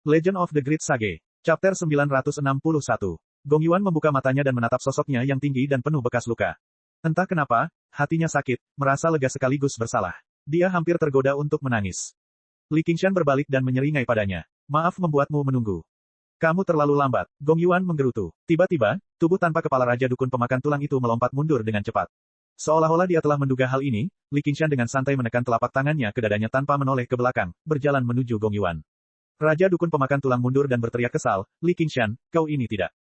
Legend of the Great Sage. Chapter 961. Gong Yuan membuka matanya dan menatap sosoknya yang tinggi dan penuh bekas luka. Entah kenapa, hatinya sakit, merasa lega sekaligus bersalah. Dia hampir tergoda untuk menangis. Li Qingshan berbalik dan menyeringai padanya. Maaf membuatmu menunggu. Kamu terlalu lambat. Gong Yuan menggerutu. Tiba-tiba, tubuh tanpa kepala Raja Dukun Pemakan Tulang itu melompat mundur dengan cepat. Seolah-olah dia telah menduga hal ini, Li Qingshan dengan santai menekan telapak tangannya ke dadanya tanpa menoleh ke belakang, berjalan menuju Gong Yuan. Raja Dukun Pemakan Tulang mundur dan berteriak kesal, Li Qingshan, kau ini tidak.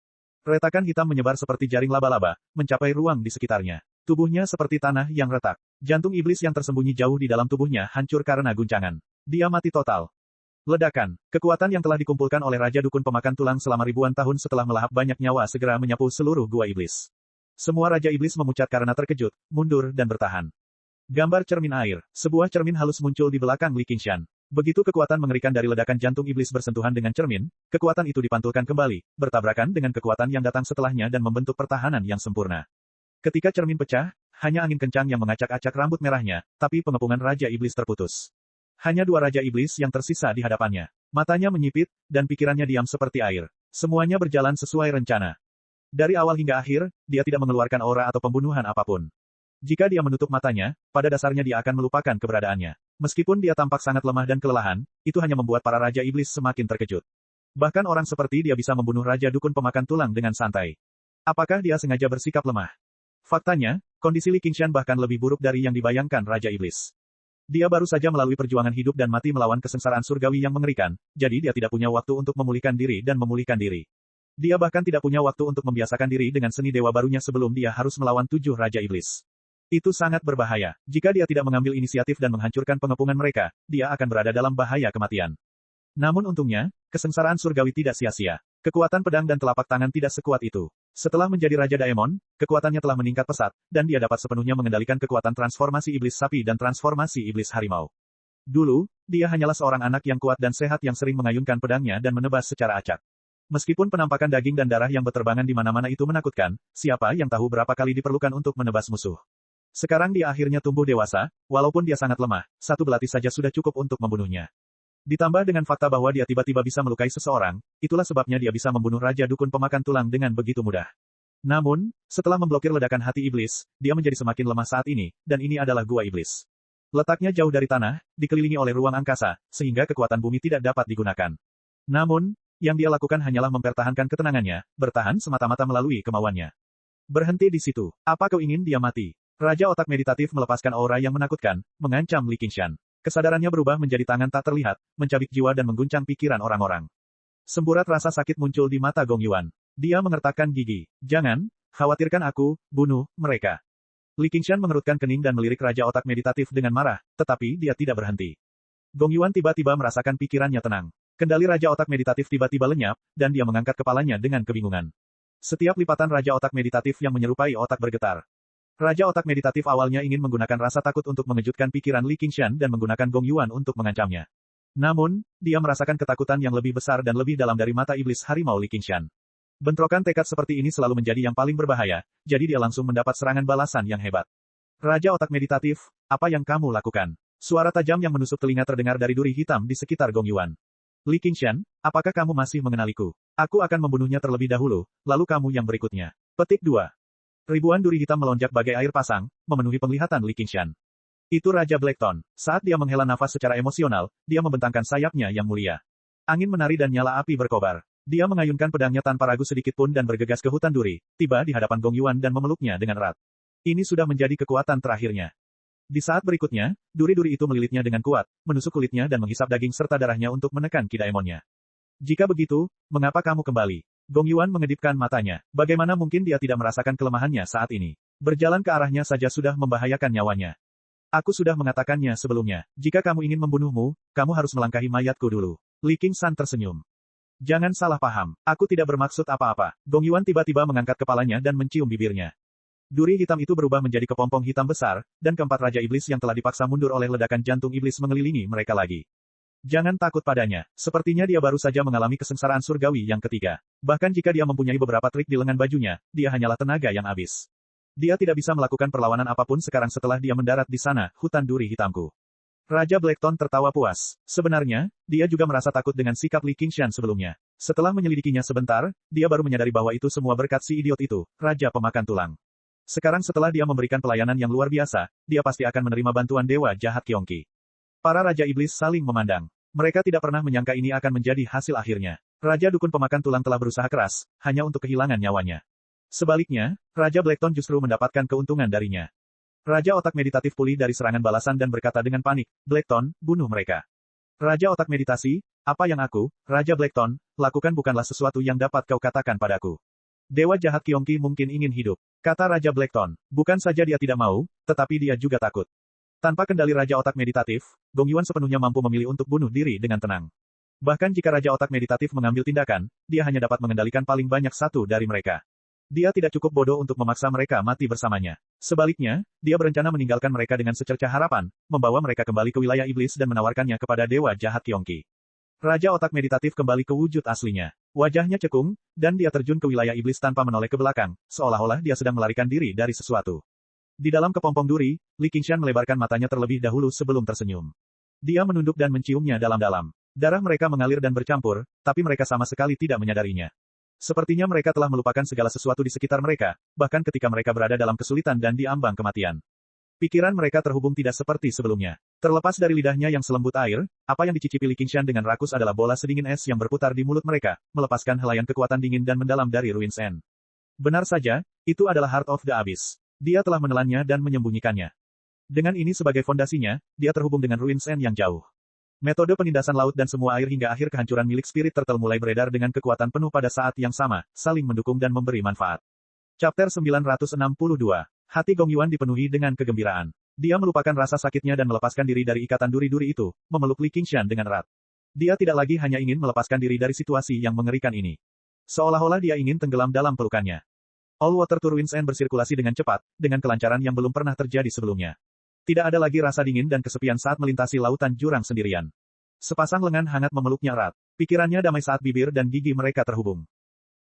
Retakan hitam menyebar seperti jaring laba-laba, mencapai ruang di sekitarnya. Tubuhnya seperti tanah yang retak. Jantung iblis yang tersembunyi jauh di dalam tubuhnya hancur karena guncangan. Dia mati total. Ledakan, kekuatan yang telah dikumpulkan oleh Raja Dukun Pemakan Tulang selama ribuan tahun setelah melahap banyak nyawa segera menyapu seluruh gua iblis. Semua Raja Iblis memucat karena terkejut, mundur dan bertahan. Gambar cermin air, sebuah cermin halus muncul di belakang Li Qingshan. Begitu kekuatan mengerikan dari ledakan jantung iblis bersentuhan dengan cermin, kekuatan itu dipantulkan kembali, bertabrakan dengan kekuatan yang datang setelahnya dan membentuk pertahanan yang sempurna. Ketika cermin pecah, hanya angin kencang yang mengacak-acak rambut merahnya, tapi pengepungan Raja Iblis terputus. Hanya dua Raja Iblis yang tersisa di hadapannya. Matanya menyipit, dan pikirannya diam seperti air. Semuanya berjalan sesuai rencana. Dari awal hingga akhir, dia tidak mengeluarkan aura atau pembunuhan apapun. Jika dia menutup matanya, pada dasarnya dia akan melupakan keberadaannya. Meskipun dia tampak sangat lemah dan kelelahan, itu hanya membuat para Raja Iblis semakin terkejut. Bahkan orang seperti dia bisa membunuh Raja Dukun Pemakan Tulang dengan santai. Apakah dia sengaja bersikap lemah? Faktanya, kondisi Li Qingshan bahkan lebih buruk dari yang dibayangkan Raja Iblis. Dia baru saja melalui perjuangan hidup dan mati melawan kesengsaraan surgawi yang mengerikan, jadi dia tidak punya waktu untuk memulihkan diri dan memulihkan diri. Dia bahkan tidak punya waktu untuk membiasakan diri dengan seni dewa barunya sebelum dia harus melawan 7 Raja Iblis. Itu sangat berbahaya. Jika dia tidak mengambil inisiatif dan menghancurkan pengepungan mereka, dia akan berada dalam bahaya kematian. Namun untungnya, kesengsaraan surgawi tidak sia-sia. Kekuatan pedang dan telapak tangan tidak sekuat itu. Setelah menjadi Raja Daemon, kekuatannya telah meningkat pesat, dan dia dapat sepenuhnya mengendalikan kekuatan transformasi iblis sapi dan transformasi iblis harimau. Dulu, dia hanyalah seorang anak yang kuat dan sehat yang sering mengayunkan pedangnya dan menebas secara acak. Meskipun penampakan daging dan darah yang berterbangan di mana-mana itu menakutkan, siapa yang tahu berapa kali diperlukan untuk menebas musuh. Sekarang dia akhirnya tumbuh dewasa, walaupun dia sangat lemah, satu belati saja sudah cukup untuk membunuhnya. Ditambah dengan fakta bahwa dia tiba-tiba bisa melukai seseorang, itulah sebabnya dia bisa membunuh Raja Dukun Pemakan Tulang dengan begitu mudah. Namun, setelah memblokir ledakan hati iblis, dia menjadi semakin lemah saat ini, dan ini adalah gua iblis. Letaknya jauh dari tanah, dikelilingi oleh ruang angkasa, sehingga kekuatan bumi tidak dapat digunakan. Namun, yang dia lakukan hanyalah mempertahankan ketenangannya, bertahan semata-mata melalui kemauannya. Berhenti di situ. Apa kau ingin dia mati? Raja Otak Meditatif melepaskan aura yang menakutkan, mengancam Li Qingshan. Kesadarannya berubah menjadi tangan tak terlihat, mencabik jiwa dan mengguncang pikiran orang-orang. Semburat rasa sakit muncul di mata Gong Yuan. Dia mengertakkan gigi. Jangan, khawatirkan aku, bunuh mereka. Li Qingshan mengerutkan kening dan melirik Raja Otak Meditatif dengan marah, tetapi dia tidak berhenti. Gong Yuan tiba-tiba merasakan pikirannya tenang. Kendali Raja Otak Meditatif tiba-tiba lenyap, dan dia mengangkat kepalanya dengan kebingungan. Setiap lipatan Raja Otak Meditatif yang menyerupai otak bergetar. Raja Otak Meditatif awalnya ingin menggunakan rasa takut untuk mengejutkan pikiran Li Qingshan dan menggunakan Gong Yuan untuk mengancamnya. Namun, dia merasakan ketakutan yang lebih besar dan lebih dalam dari mata iblis harimau Li Qingshan. Bentrokan tekad seperti ini selalu menjadi yang paling berbahaya, jadi dia langsung mendapat serangan balasan yang hebat. Raja Otak Meditatif, apa yang kamu lakukan? Suara tajam yang menusuk telinga terdengar dari duri hitam di sekitar Gong Yuan. Li Qingshan, apakah kamu masih mengenaliku? Aku akan membunuhnya terlebih dahulu, lalu kamu yang berikutnya. Petik 2. Ribuan duri hitam melonjak bagai air pasang, memenuhi penglihatan Li Qingshan. Itu Raja Blackthorn. Saat dia menghela nafas secara emosional, dia membentangkan sayapnya yang mulia. Angin menari dan nyala api berkobar. Dia mengayunkan pedangnya tanpa ragu sedikit pun dan bergegas ke hutan duri, tiba di hadapan Gong Yuan dan memeluknya dengan erat. Ini sudah menjadi kekuatan terakhirnya. Di saat berikutnya, duri-duri itu melilitnya dengan kuat, menusuk kulitnya dan menghisap daging serta darahnya untuk menekan ki daemonnya. Jika begitu, mengapa kamu kembali? Gong Yuan mengedipkan matanya. Bagaimana mungkin dia tidak merasakan kelemahannya saat ini? Berjalan ke arahnya saja sudah membahayakan nyawanya. Aku sudah mengatakannya sebelumnya. Jika kamu ingin membunuhmu, kamu harus melangkahi mayatku dulu. Li Qingshan tersenyum. Jangan salah paham. Aku tidak bermaksud apa-apa. Gong Yuan tiba-tiba mengangkat kepalanya dan mencium bibirnya. Duri hitam itu berubah menjadi kepompong hitam besar, dan keempat Raja Iblis yang telah dipaksa mundur oleh ledakan jantung iblis mengelilingi mereka lagi. Jangan takut padanya. Sepertinya dia baru saja mengalami kesengsaraan surgawi yang ketiga. Bahkan jika dia mempunyai beberapa trik di lengan bajunya, dia hanyalah tenaga yang habis. Dia tidak bisa melakukan perlawanan apapun sekarang setelah dia mendarat di sana, hutan duri hitamku. Raja Blackton tertawa puas. Sebenarnya, dia juga merasa takut dengan sikap Li Qingshan sebelumnya. Setelah menyelidikinya sebentar, dia baru menyadari bahwa itu semua berkat si idiot itu, Raja Pemakan Tulang. Sekarang setelah dia memberikan pelayanan yang luar biasa, dia pasti akan menerima bantuan Dewa Jahat Kyongki. Para Raja Iblis saling memandang. Mereka tidak pernah menyangka ini akan menjadi hasil akhirnya. Raja Dukun Pemakan Tulang telah berusaha keras, hanya untuk kehilangan nyawanya. Sebaliknya, Raja Blackton justru mendapatkan keuntungan darinya. Raja Otak Meditatif pulih dari serangan balasan dan berkata dengan panik, Blackton, bunuh mereka. Raja Otak Meditasi, apa yang aku, Raja Blackton, lakukan bukanlah sesuatu yang dapat kau katakan padaku. Dewa Jahat Kyongki mungkin ingin hidup, kata Raja Blackton. Bukan saja dia tidak mau, tetapi dia juga takut. Tanpa kendali Raja Otak Meditatif, Gong Yuan sepenuhnya mampu memilih untuk bunuh diri dengan tenang. Bahkan jika Raja Otak Meditatif mengambil tindakan, dia hanya dapat mengendalikan paling banyak satu dari mereka. Dia tidak cukup bodoh untuk memaksa mereka mati bersamanya. Sebaliknya, dia berencana meninggalkan mereka dengan secercah harapan, membawa mereka kembali ke wilayah iblis dan menawarkannya kepada Dewa Jahat Kyongki. Raja Otak Meditatif kembali ke wujud aslinya. Wajahnya cekung, dan dia terjun ke wilayah iblis tanpa menoleh ke belakang, seolah-olah dia sedang melarikan diri dari sesuatu. Di dalam kepompong duri, Li Qingshan melebarkan matanya terlebih dahulu sebelum tersenyum. Dia menunduk dan menciumnya dalam-dalam. Darah mereka mengalir dan bercampur, tapi mereka sama sekali tidak menyadarinya. Sepertinya mereka telah melupakan segala sesuatu di sekitar mereka, bahkan ketika mereka berada dalam kesulitan dan di ambang kematian. Pikiran mereka terhubung tidak seperti sebelumnya. Terlepas dari lidahnya yang selembut air, apa yang dicicipi Li Qingshan dengan rakus adalah bola sedingin es yang berputar di mulut mereka, melepaskan helaian kekuatan dingin dan mendalam dari Ruins End. Benar saja, itu adalah Heart of the Abyss. Dia telah menelannya dan menyembunyikannya. Dengan ini sebagai fondasinya, dia terhubung dengan Ruins End yang jauh. Metode penindasan laut dan semua air hingga akhir kehancuran milik Spirit Turtle mulai beredar dengan kekuatan penuh pada saat yang sama, saling mendukung dan memberi manfaat. Chapter 962. Hati Gong Yuan dipenuhi dengan kegembiraan. Dia melupakan rasa sakitnya dan melepaskan diri dari ikatan duri-duri itu, memeluk Li Qingshan dengan erat. Dia tidak lagi hanya ingin melepaskan diri dari situasi yang mengerikan ini. Seolah-olah dia ingin tenggelam dalam pelukannya. All Water to Ruins End bersirkulasi dengan cepat, dengan kelancaran yang belum pernah terjadi sebelumnya. Tidak ada lagi rasa dingin dan kesepian saat melintasi lautan jurang sendirian. Sepasang lengan hangat memeluknya erat. Pikirannya damai saat bibir dan gigi mereka terhubung.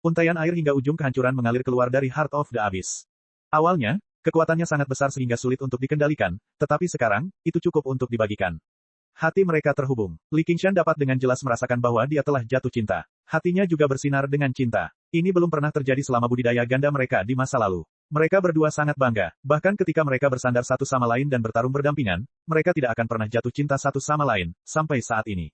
Untaian air hingga ujung kehancuran mengalir keluar dari Heart of the Abyss. Awalnya, kekuatannya sangat besar sehingga sulit untuk dikendalikan, tetapi sekarang, itu cukup untuk dibagikan. Hati mereka terhubung. Li Qingshan dapat dengan jelas merasakan bahwa dia telah jatuh cinta. Hatinya juga bersinar dengan cinta. Ini belum pernah terjadi selama budidaya ganda mereka di masa lalu. Mereka berdua sangat bangga, bahkan ketika mereka bersandar satu sama lain dan bertarung berdampingan, mereka tidak akan pernah jatuh cinta satu sama lain, sampai saat ini.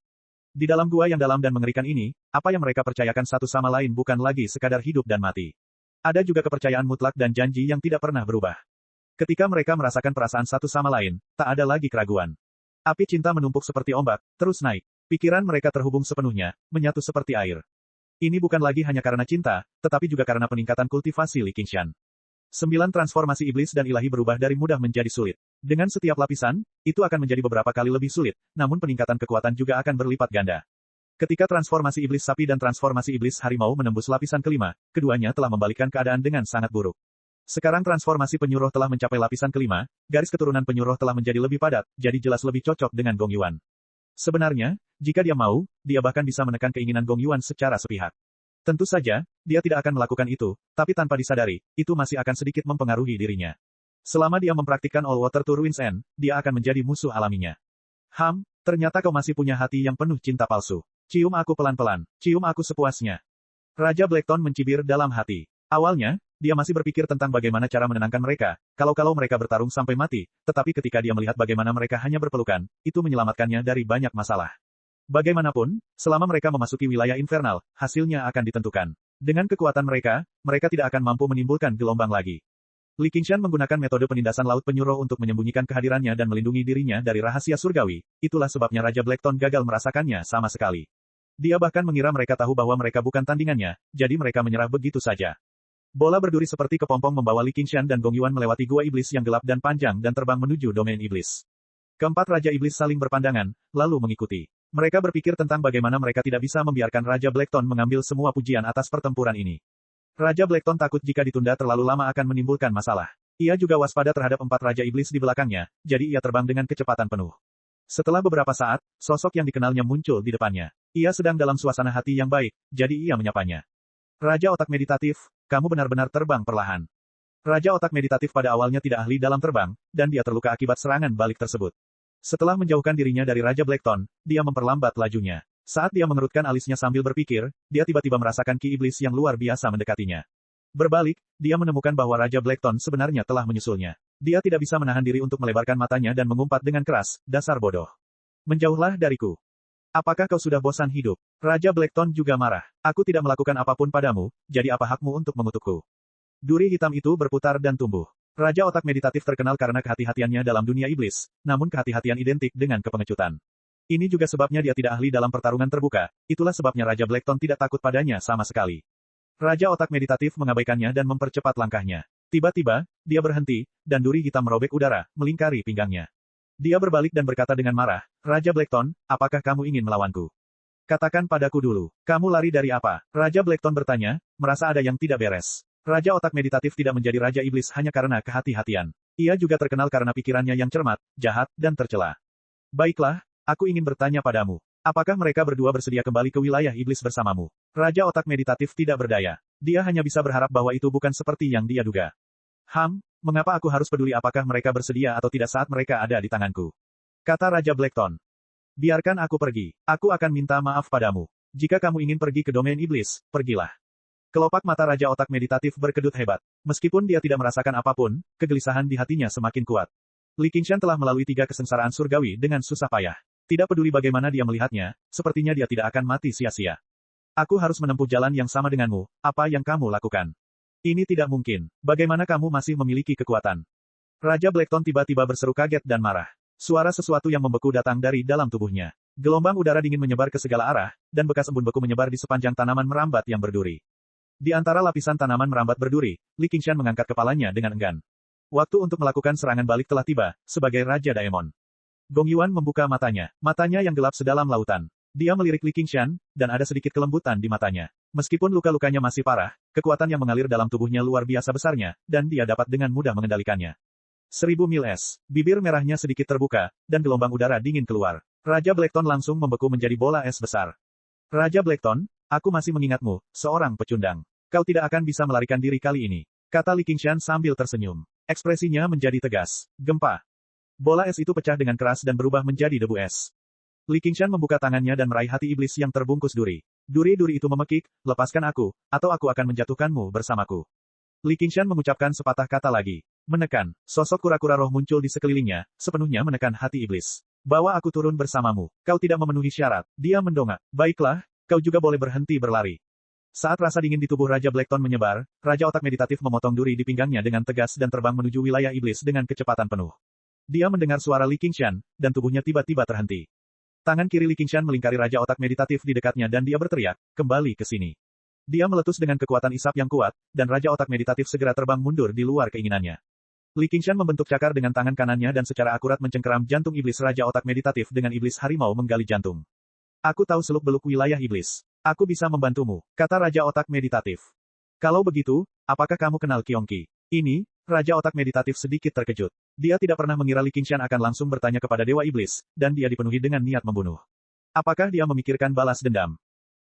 Di dalam gua yang dalam dan mengerikan ini, apa yang mereka percayakan satu sama lain bukan lagi sekadar hidup dan mati. Ada juga kepercayaan mutlak dan janji yang tidak pernah berubah. Ketika mereka merasakan perasaan satu sama lain, tak ada lagi keraguan. Api cinta menumpuk seperti ombak, terus naik. Pikiran mereka terhubung sepenuhnya, menyatu seperti air. Ini bukan lagi hanya karena cinta, tetapi juga karena peningkatan kultivasi Li Qingshan. 9 transformasi iblis dan ilahi berubah dari mudah menjadi sulit. Dengan setiap lapisan, itu akan menjadi beberapa kali lebih sulit, namun peningkatan kekuatan juga akan berlipat ganda. Ketika transformasi iblis sapi dan transformasi iblis harimau menembus lapisan kelima, keduanya telah membalikkan keadaan dengan sangat buruk. Sekarang transformasi penyuruh telah mencapai lapisan kelima, garis keturunan penyuruh telah menjadi lebih padat, jadi jelas lebih cocok dengan Gong Yuan. Sebenarnya, jika dia mau, dia bahkan bisa menekan keinginan Gong Yuan secara sepihak. Tentu saja, dia tidak akan melakukan itu, tapi tanpa disadari, itu masih akan sedikit mempengaruhi dirinya. Selama dia mempraktikkan All Water to Ruins End, dia akan menjadi musuh alaminya. Ternyata kau masih punya hati yang penuh cinta palsu. Cium aku pelan-pelan, cium aku sepuasnya. Raja Blackton mencibir dalam hati. Awalnya, dia masih berpikir tentang bagaimana cara menenangkan mereka, kalau mereka bertarung sampai mati, tetapi ketika dia melihat bagaimana mereka hanya berpelukan, itu menyelamatkannya dari banyak masalah. Bagaimanapun, selama mereka memasuki wilayah infernal, hasilnya akan ditentukan. Dengan kekuatan mereka, mereka tidak akan mampu menimbulkan gelombang lagi. Li Qingshan menggunakan metode penindasan laut penyuruh untuk menyembunyikan kehadirannya dan melindungi dirinya dari rahasia surgawi, itulah sebabnya Raja Blackton gagal merasakannya sama sekali. Dia bahkan mengira mereka tahu bahwa mereka bukan tandingannya, jadi mereka menyerah begitu saja. Bola berduri seperti kepompong membawa Li Qingshan dan Gong Yuan melewati gua iblis yang gelap dan panjang dan terbang menuju domain iblis. Keempat Raja Iblis saling berpandangan, lalu mengikuti. Mereka berpikir tentang bagaimana mereka tidak bisa membiarkan Raja Blackton mengambil semua pujian atas pertempuran ini. Raja Blackton takut jika ditunda terlalu lama akan menimbulkan masalah. Ia juga waspada terhadap 4 Raja Iblis di belakangnya, jadi ia terbang dengan kecepatan penuh. Setelah beberapa saat, sosok yang dikenalnya muncul di depannya. Ia sedang dalam suasana hati yang baik, jadi ia menyapanya. Raja Otak Meditatif, kamu benar-benar terbang perlahan. Raja Otak Meditatif pada awalnya tidak ahli dalam terbang, dan dia terluka akibat serangan balik tersebut. Setelah menjauhkan dirinya dari Raja Blackton, dia memperlambat lajunya. Saat dia mengerutkan alisnya sambil berpikir, dia tiba-tiba merasakan ki iblis yang luar biasa mendekatinya. Berbalik, dia menemukan bahwa Raja Blackton sebenarnya telah menyusulnya. Dia tidak bisa menahan diri untuk melebarkan matanya dan mengumpat dengan keras, dasar bodoh. Menjauhlah dariku. Apakah kau sudah bosan hidup? Raja Blackton juga marah. Aku tidak melakukan apapun padamu, jadi apa hakmu untuk mengutukku? Duri hitam itu berputar dan tumbuh. Raja otak meditatif terkenal karena kehati-hatiannya dalam dunia iblis, namun kehati-hatian identik dengan kepengecutan. Ini juga sebabnya dia tidak ahli dalam pertarungan terbuka, itulah sebabnya Raja Blackton tidak takut padanya sama sekali. Raja otak meditatif mengabaikannya dan mempercepat langkahnya. Tiba-tiba, dia berhenti, dan duri hitam merobek udara, melingkari pinggangnya. Dia berbalik dan berkata dengan marah, Raja Blackton, apakah kamu ingin melawanku? Katakan padaku dulu, kamu lari dari apa? Raja Blackton bertanya, merasa ada yang tidak beres. Raja otak meditatif tidak menjadi Raja Iblis hanya karena kehati-hatian. Ia juga terkenal karena pikirannya yang cermat, jahat, dan tercela. Baiklah, aku ingin bertanya padamu. Apakah mereka berdua bersedia kembali ke wilayah iblis bersamamu? Raja otak meditatif tidak berdaya. Dia hanya bisa berharap bahwa itu bukan seperti yang dia duga. Mengapa aku harus peduli apakah mereka bersedia atau tidak saat mereka ada di tanganku? Kata Raja Blackton. Biarkan aku pergi. Aku akan minta maaf padamu. Jika kamu ingin pergi ke domain iblis, pergilah. Kelopak mata Raja otak meditatif berkedut hebat. Meskipun dia tidak merasakan apapun, kegelisahan di hatinya semakin kuat. Li Qingshan telah melalui 3 kesengsaraan surgawi dengan susah payah. Tidak peduli bagaimana dia melihatnya, sepertinya dia tidak akan mati sia-sia. Aku harus menempuh jalan yang sama denganmu, apa yang kamu lakukan? Ini tidak mungkin. Bagaimana kamu masih memiliki kekuatan? Raja Blackton tiba-tiba berseru kaget dan marah. Suara sesuatu yang membeku datang dari dalam tubuhnya. Gelombang udara dingin menyebar ke segala arah, dan bekas embun beku menyebar di sepanjang tanaman merambat yang berduri. Di antara lapisan tanaman merambat berduri, Li Qingshan mengangkat kepalanya dengan enggan. Waktu untuk melakukan serangan balik telah tiba, sebagai Raja Daemon. Gong Yuan membuka matanya yang gelap sedalam lautan. Dia melirik Li Qingshan, dan ada sedikit kelembutan di matanya. Meskipun luka-lukanya masih parah, kekuatan yang mengalir dalam tubuhnya luar biasa besarnya, dan dia dapat dengan mudah mengendalikannya. 1000 mil es. Bibir merahnya sedikit terbuka, dan gelombang udara dingin keluar. Raja Blackton langsung membeku menjadi bola es besar. Raja Blackton, aku masih mengingatmu, seorang pecundang. Kau tidak akan bisa melarikan diri kali ini. Kata Li Qingshan sambil tersenyum. Ekspresinya menjadi tegas. Gempa. Bola es itu pecah dengan keras dan berubah menjadi debu es. Li Qingshan membuka tangannya dan meraih hati iblis yang terbungkus duri. Duri-duri itu memekik, lepaskan aku, atau aku akan menjatuhkanmu bersamaku. Li Qingshan mengucapkan sepatah kata lagi. Menekan. Sosok kura-kura roh muncul di sekelilingnya, sepenuhnya menekan hati iblis. Bawa aku turun bersamamu. Kau tidak memenuhi syarat. Dia mendongak. Baiklah, kau juga boleh berhenti berlari. Saat rasa dingin di tubuh Raja Blackton menyebar, Raja otak meditatif memotong duri di pinggangnya dengan tegas dan terbang menuju wilayah iblis dengan kecepatan penuh. Dia mendengar suara Li Qingshan, dan tubuhnya tiba-tiba terhenti. Tangan kiri Li Qingshan melingkari Raja otak meditatif di dekatnya dan dia berteriak, kembali ke sini. Dia meletus dengan kekuatan isap yang kuat, dan Raja otak meditatif segera terbang mundur di luar keinginannya. Li Qingshan membentuk cakar dengan tangan kanannya dan secara akurat mencengkeram jantung iblis Raja otak meditatif dengan iblis harimau menggali jantung. Aku tahu seluk-beluk wilayah iblis. Aku bisa membantumu, kata Raja otak meditatif. Kalau begitu, apakah kamu kenal Qiongqi? Ini, Raja otak meditatif sedikit terkejut. Dia tidak pernah mengira Li Qingshan akan langsung bertanya kepada Dewa Iblis, dan dia dipenuhi dengan niat membunuh. Apakah dia memikirkan balas dendam?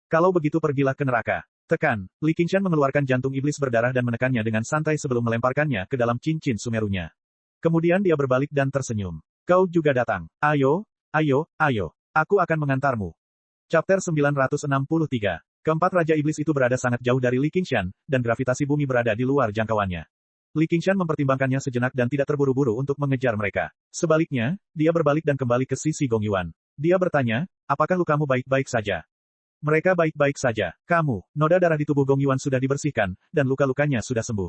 Kalau begitu pergilah ke neraka. Tekan. Li Qingshan mengeluarkan jantung iblis berdarah dan menekannya dengan santai sebelum melemparkannya ke dalam cincin sumerunya. Kemudian dia berbalik dan tersenyum. Kau juga datang. Ayo, ayo, ayo. Aku akan mengantarmu. Chapter 963. Keempat Raja Iblis itu berada sangat jauh dari Li Qingshan, dan gravitasi bumi berada di luar jangkauannya. Li Qingshan mempertimbangkannya sejenak dan tidak terburu-buru untuk mengejar mereka. Sebaliknya, dia berbalik dan kembali ke sisi Gong Yuan. Dia bertanya, apakah lukamu baik-baik saja? Mereka baik-baik saja. Kamu, noda darah di tubuh Gong Yuan sudah dibersihkan, dan luka-lukanya sudah sembuh.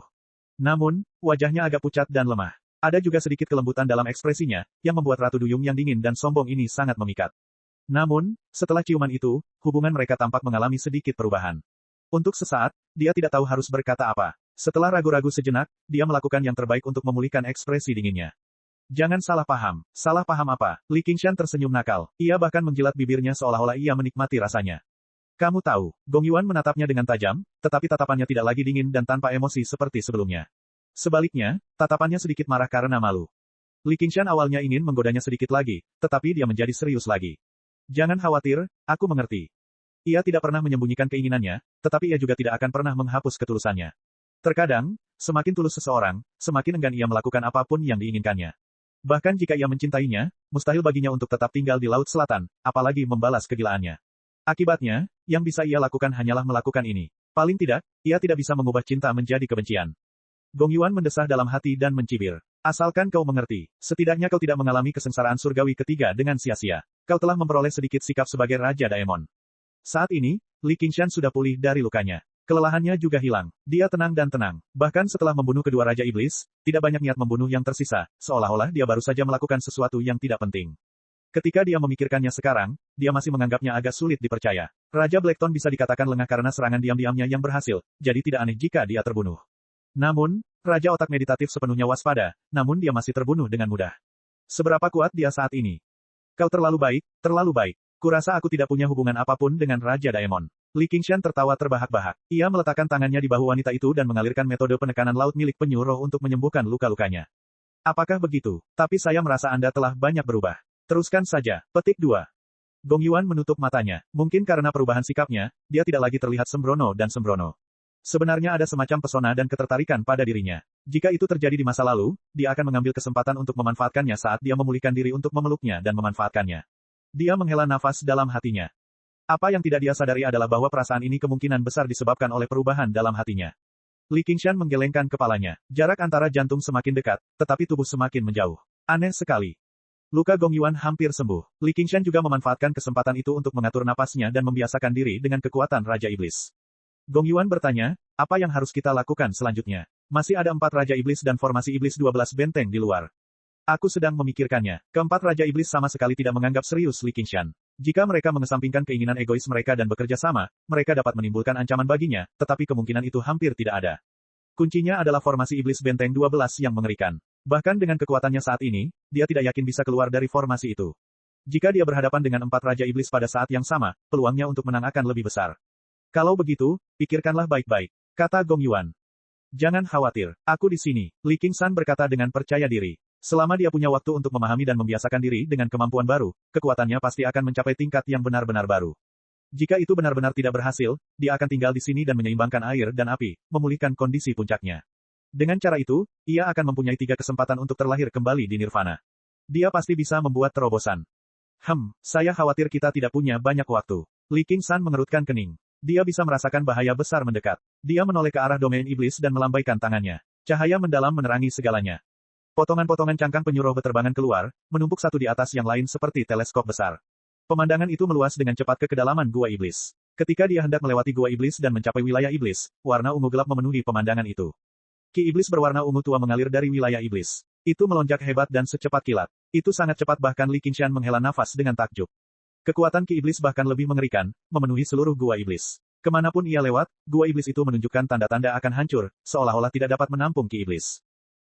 Namun, wajahnya agak pucat dan lemah. Ada juga sedikit kelembutan dalam ekspresinya, yang membuat Ratu Duyung yang dingin dan sombong ini sangat memikat. Namun, setelah ciuman itu, hubungan mereka tampak mengalami sedikit perubahan. Untuk sesaat, dia tidak tahu harus berkata apa. Setelah ragu-ragu sejenak, dia melakukan yang terbaik untuk memulihkan ekspresi dinginnya. Jangan salah paham. Salah paham apa? Li Qingshan tersenyum nakal. Ia bahkan menjilat bibirnya seolah-olah ia menikmati rasanya. Kamu tahu, Gong Yuan menatapnya dengan tajam, tetapi tatapannya tidak lagi dingin dan tanpa emosi seperti sebelumnya. Sebaliknya, tatapannya sedikit marah karena malu. Li Qingshan awalnya ingin menggodanya sedikit lagi, tetapi dia menjadi serius lagi. Jangan khawatir, aku mengerti. Ia tidak pernah menyembunyikan keinginannya, tetapi ia juga tidak akan pernah menghapus ketulusannya. Terkadang, semakin tulus seseorang, semakin enggan ia melakukan apapun yang diinginkannya. Bahkan jika ia mencintainya, mustahil baginya untuk tetap tinggal di Laut Selatan, apalagi membalas kegilaannya. Akibatnya, yang bisa ia lakukan hanyalah melakukan ini. Paling tidak, ia tidak bisa mengubah cinta menjadi kebencian. Gong Yuan mendesah dalam hati dan mencibir. Asalkan kau mengerti, setidaknya kau tidak mengalami kesengsaraan surgawi ketiga dengan sia-sia. Kau telah memperoleh sedikit sikap sebagai Raja Daemon. Saat ini, Li Qingshan sudah pulih dari lukanya. Kelelahannya juga hilang. Dia tenang dan tenang. Bahkan setelah membunuh kedua Raja Iblis, tidak banyak niat membunuh yang tersisa, seolah-olah dia baru saja melakukan sesuatu yang tidak penting. Ketika dia memikirkannya sekarang, dia masih menganggapnya agak sulit dipercaya. Raja Blackton bisa dikatakan lengah karena serangan diam-diamnya yang berhasil, jadi tidak aneh jika dia terbunuh. Namun, Raja Otak Meditatif sepenuhnya waspada, namun dia masih terbunuh dengan mudah. Seberapa kuat dia saat ini? Kau terlalu baik, terlalu baik. Kurasa aku tidak punya hubungan apapun dengan Raja Daemon. Li Qingshan tertawa terbahak-bahak. Ia meletakkan tangannya di bahu wanita itu dan mengalirkan metode penekanan laut milik penyu roh untuk menyembuhkan luka-lukanya. Apakah begitu? Tapi saya merasa Anda telah banyak berubah. Teruskan saja. Petik 2. Gong Yuan menutup matanya. Mungkin karena perubahan sikapnya, dia tidak lagi terlihat sembrono dan sembrono. Sebenarnya ada semacam pesona dan ketertarikan pada dirinya. Jika itu terjadi di masa lalu, dia akan mengambil kesempatan untuk memanfaatkannya saat dia memulihkan diri untuk memeluknya dan memanfaatkannya. Dia menghela nafas dalam hatinya. Apa yang tidak dia sadari adalah bahwa perasaan ini kemungkinan besar disebabkan oleh perubahan dalam hatinya. Li Qingshan menggelengkan kepalanya. Jarak antara jantung semakin dekat, tetapi tubuh semakin menjauh. Aneh sekali. Luka Gong Yuan hampir sembuh. Li Qingshan juga memanfaatkan kesempatan itu untuk mengatur napasnya dan membiasakan diri dengan kekuatan Raja Iblis. Gong Yuan bertanya, apa yang harus kita lakukan selanjutnya? Masih ada 4 Raja Iblis dan formasi Iblis 12 benteng di luar. Aku sedang memikirkannya. Keempat Raja Iblis sama sekali tidak menganggap serius Li Qingshan. Jika mereka mengesampingkan keinginan egois mereka dan bekerja sama, mereka dapat menimbulkan ancaman baginya, tetapi kemungkinan itu hampir tidak ada. Kuncinya adalah formasi Iblis benteng 12 yang mengerikan. Bahkan dengan kekuatannya saat ini, dia tidak yakin bisa keluar dari formasi itu. Jika dia berhadapan dengan 4 Raja Iblis pada saat yang sama, peluangnya untuk menang akan lebih besar. Kalau begitu, pikirkanlah baik-baik, kata Gong Yuan. Jangan khawatir, aku di sini, Li Qingshan berkata dengan percaya diri. Selama dia punya waktu untuk memahami dan membiasakan diri dengan kemampuan baru, kekuatannya pasti akan mencapai tingkat yang benar-benar baru. Jika itu benar-benar tidak berhasil, dia akan tinggal di sini dan menyeimbangkan air dan api, memulihkan kondisi puncaknya. Dengan cara itu, ia akan mempunyai 3 kesempatan untuk terlahir kembali di Nirvana. Dia pasti bisa membuat terobosan. Saya khawatir kita tidak punya banyak waktu. Li Qingshan mengerutkan kening. Dia bisa merasakan bahaya besar mendekat. Dia menoleh ke arah domain iblis dan melambaikan tangannya. Cahaya mendalam menerangi segalanya. Potongan-potongan cangkang penyu roh beterbangan keluar, menumpuk satu di atas yang lain seperti teleskop besar. Pemandangan itu meluas dengan cepat ke kedalaman gua iblis. Ketika dia hendak melewati gua iblis dan mencapai wilayah iblis, warna ungu gelap memenuhi pemandangan itu. Ki iblis berwarna ungu tua mengalir dari wilayah iblis. Itu melonjak hebat dan secepat kilat. Itu sangat cepat bahkan Li Qingshan menghela nafas dengan takjub. Kekuatan Ki iblis bahkan lebih mengerikan, memenuhi seluruh gua iblis. Kemanapun ia lewat, gua iblis itu menunjukkan tanda-tanda akan hancur, seolah-olah tidak dapat menampung Ki iblis.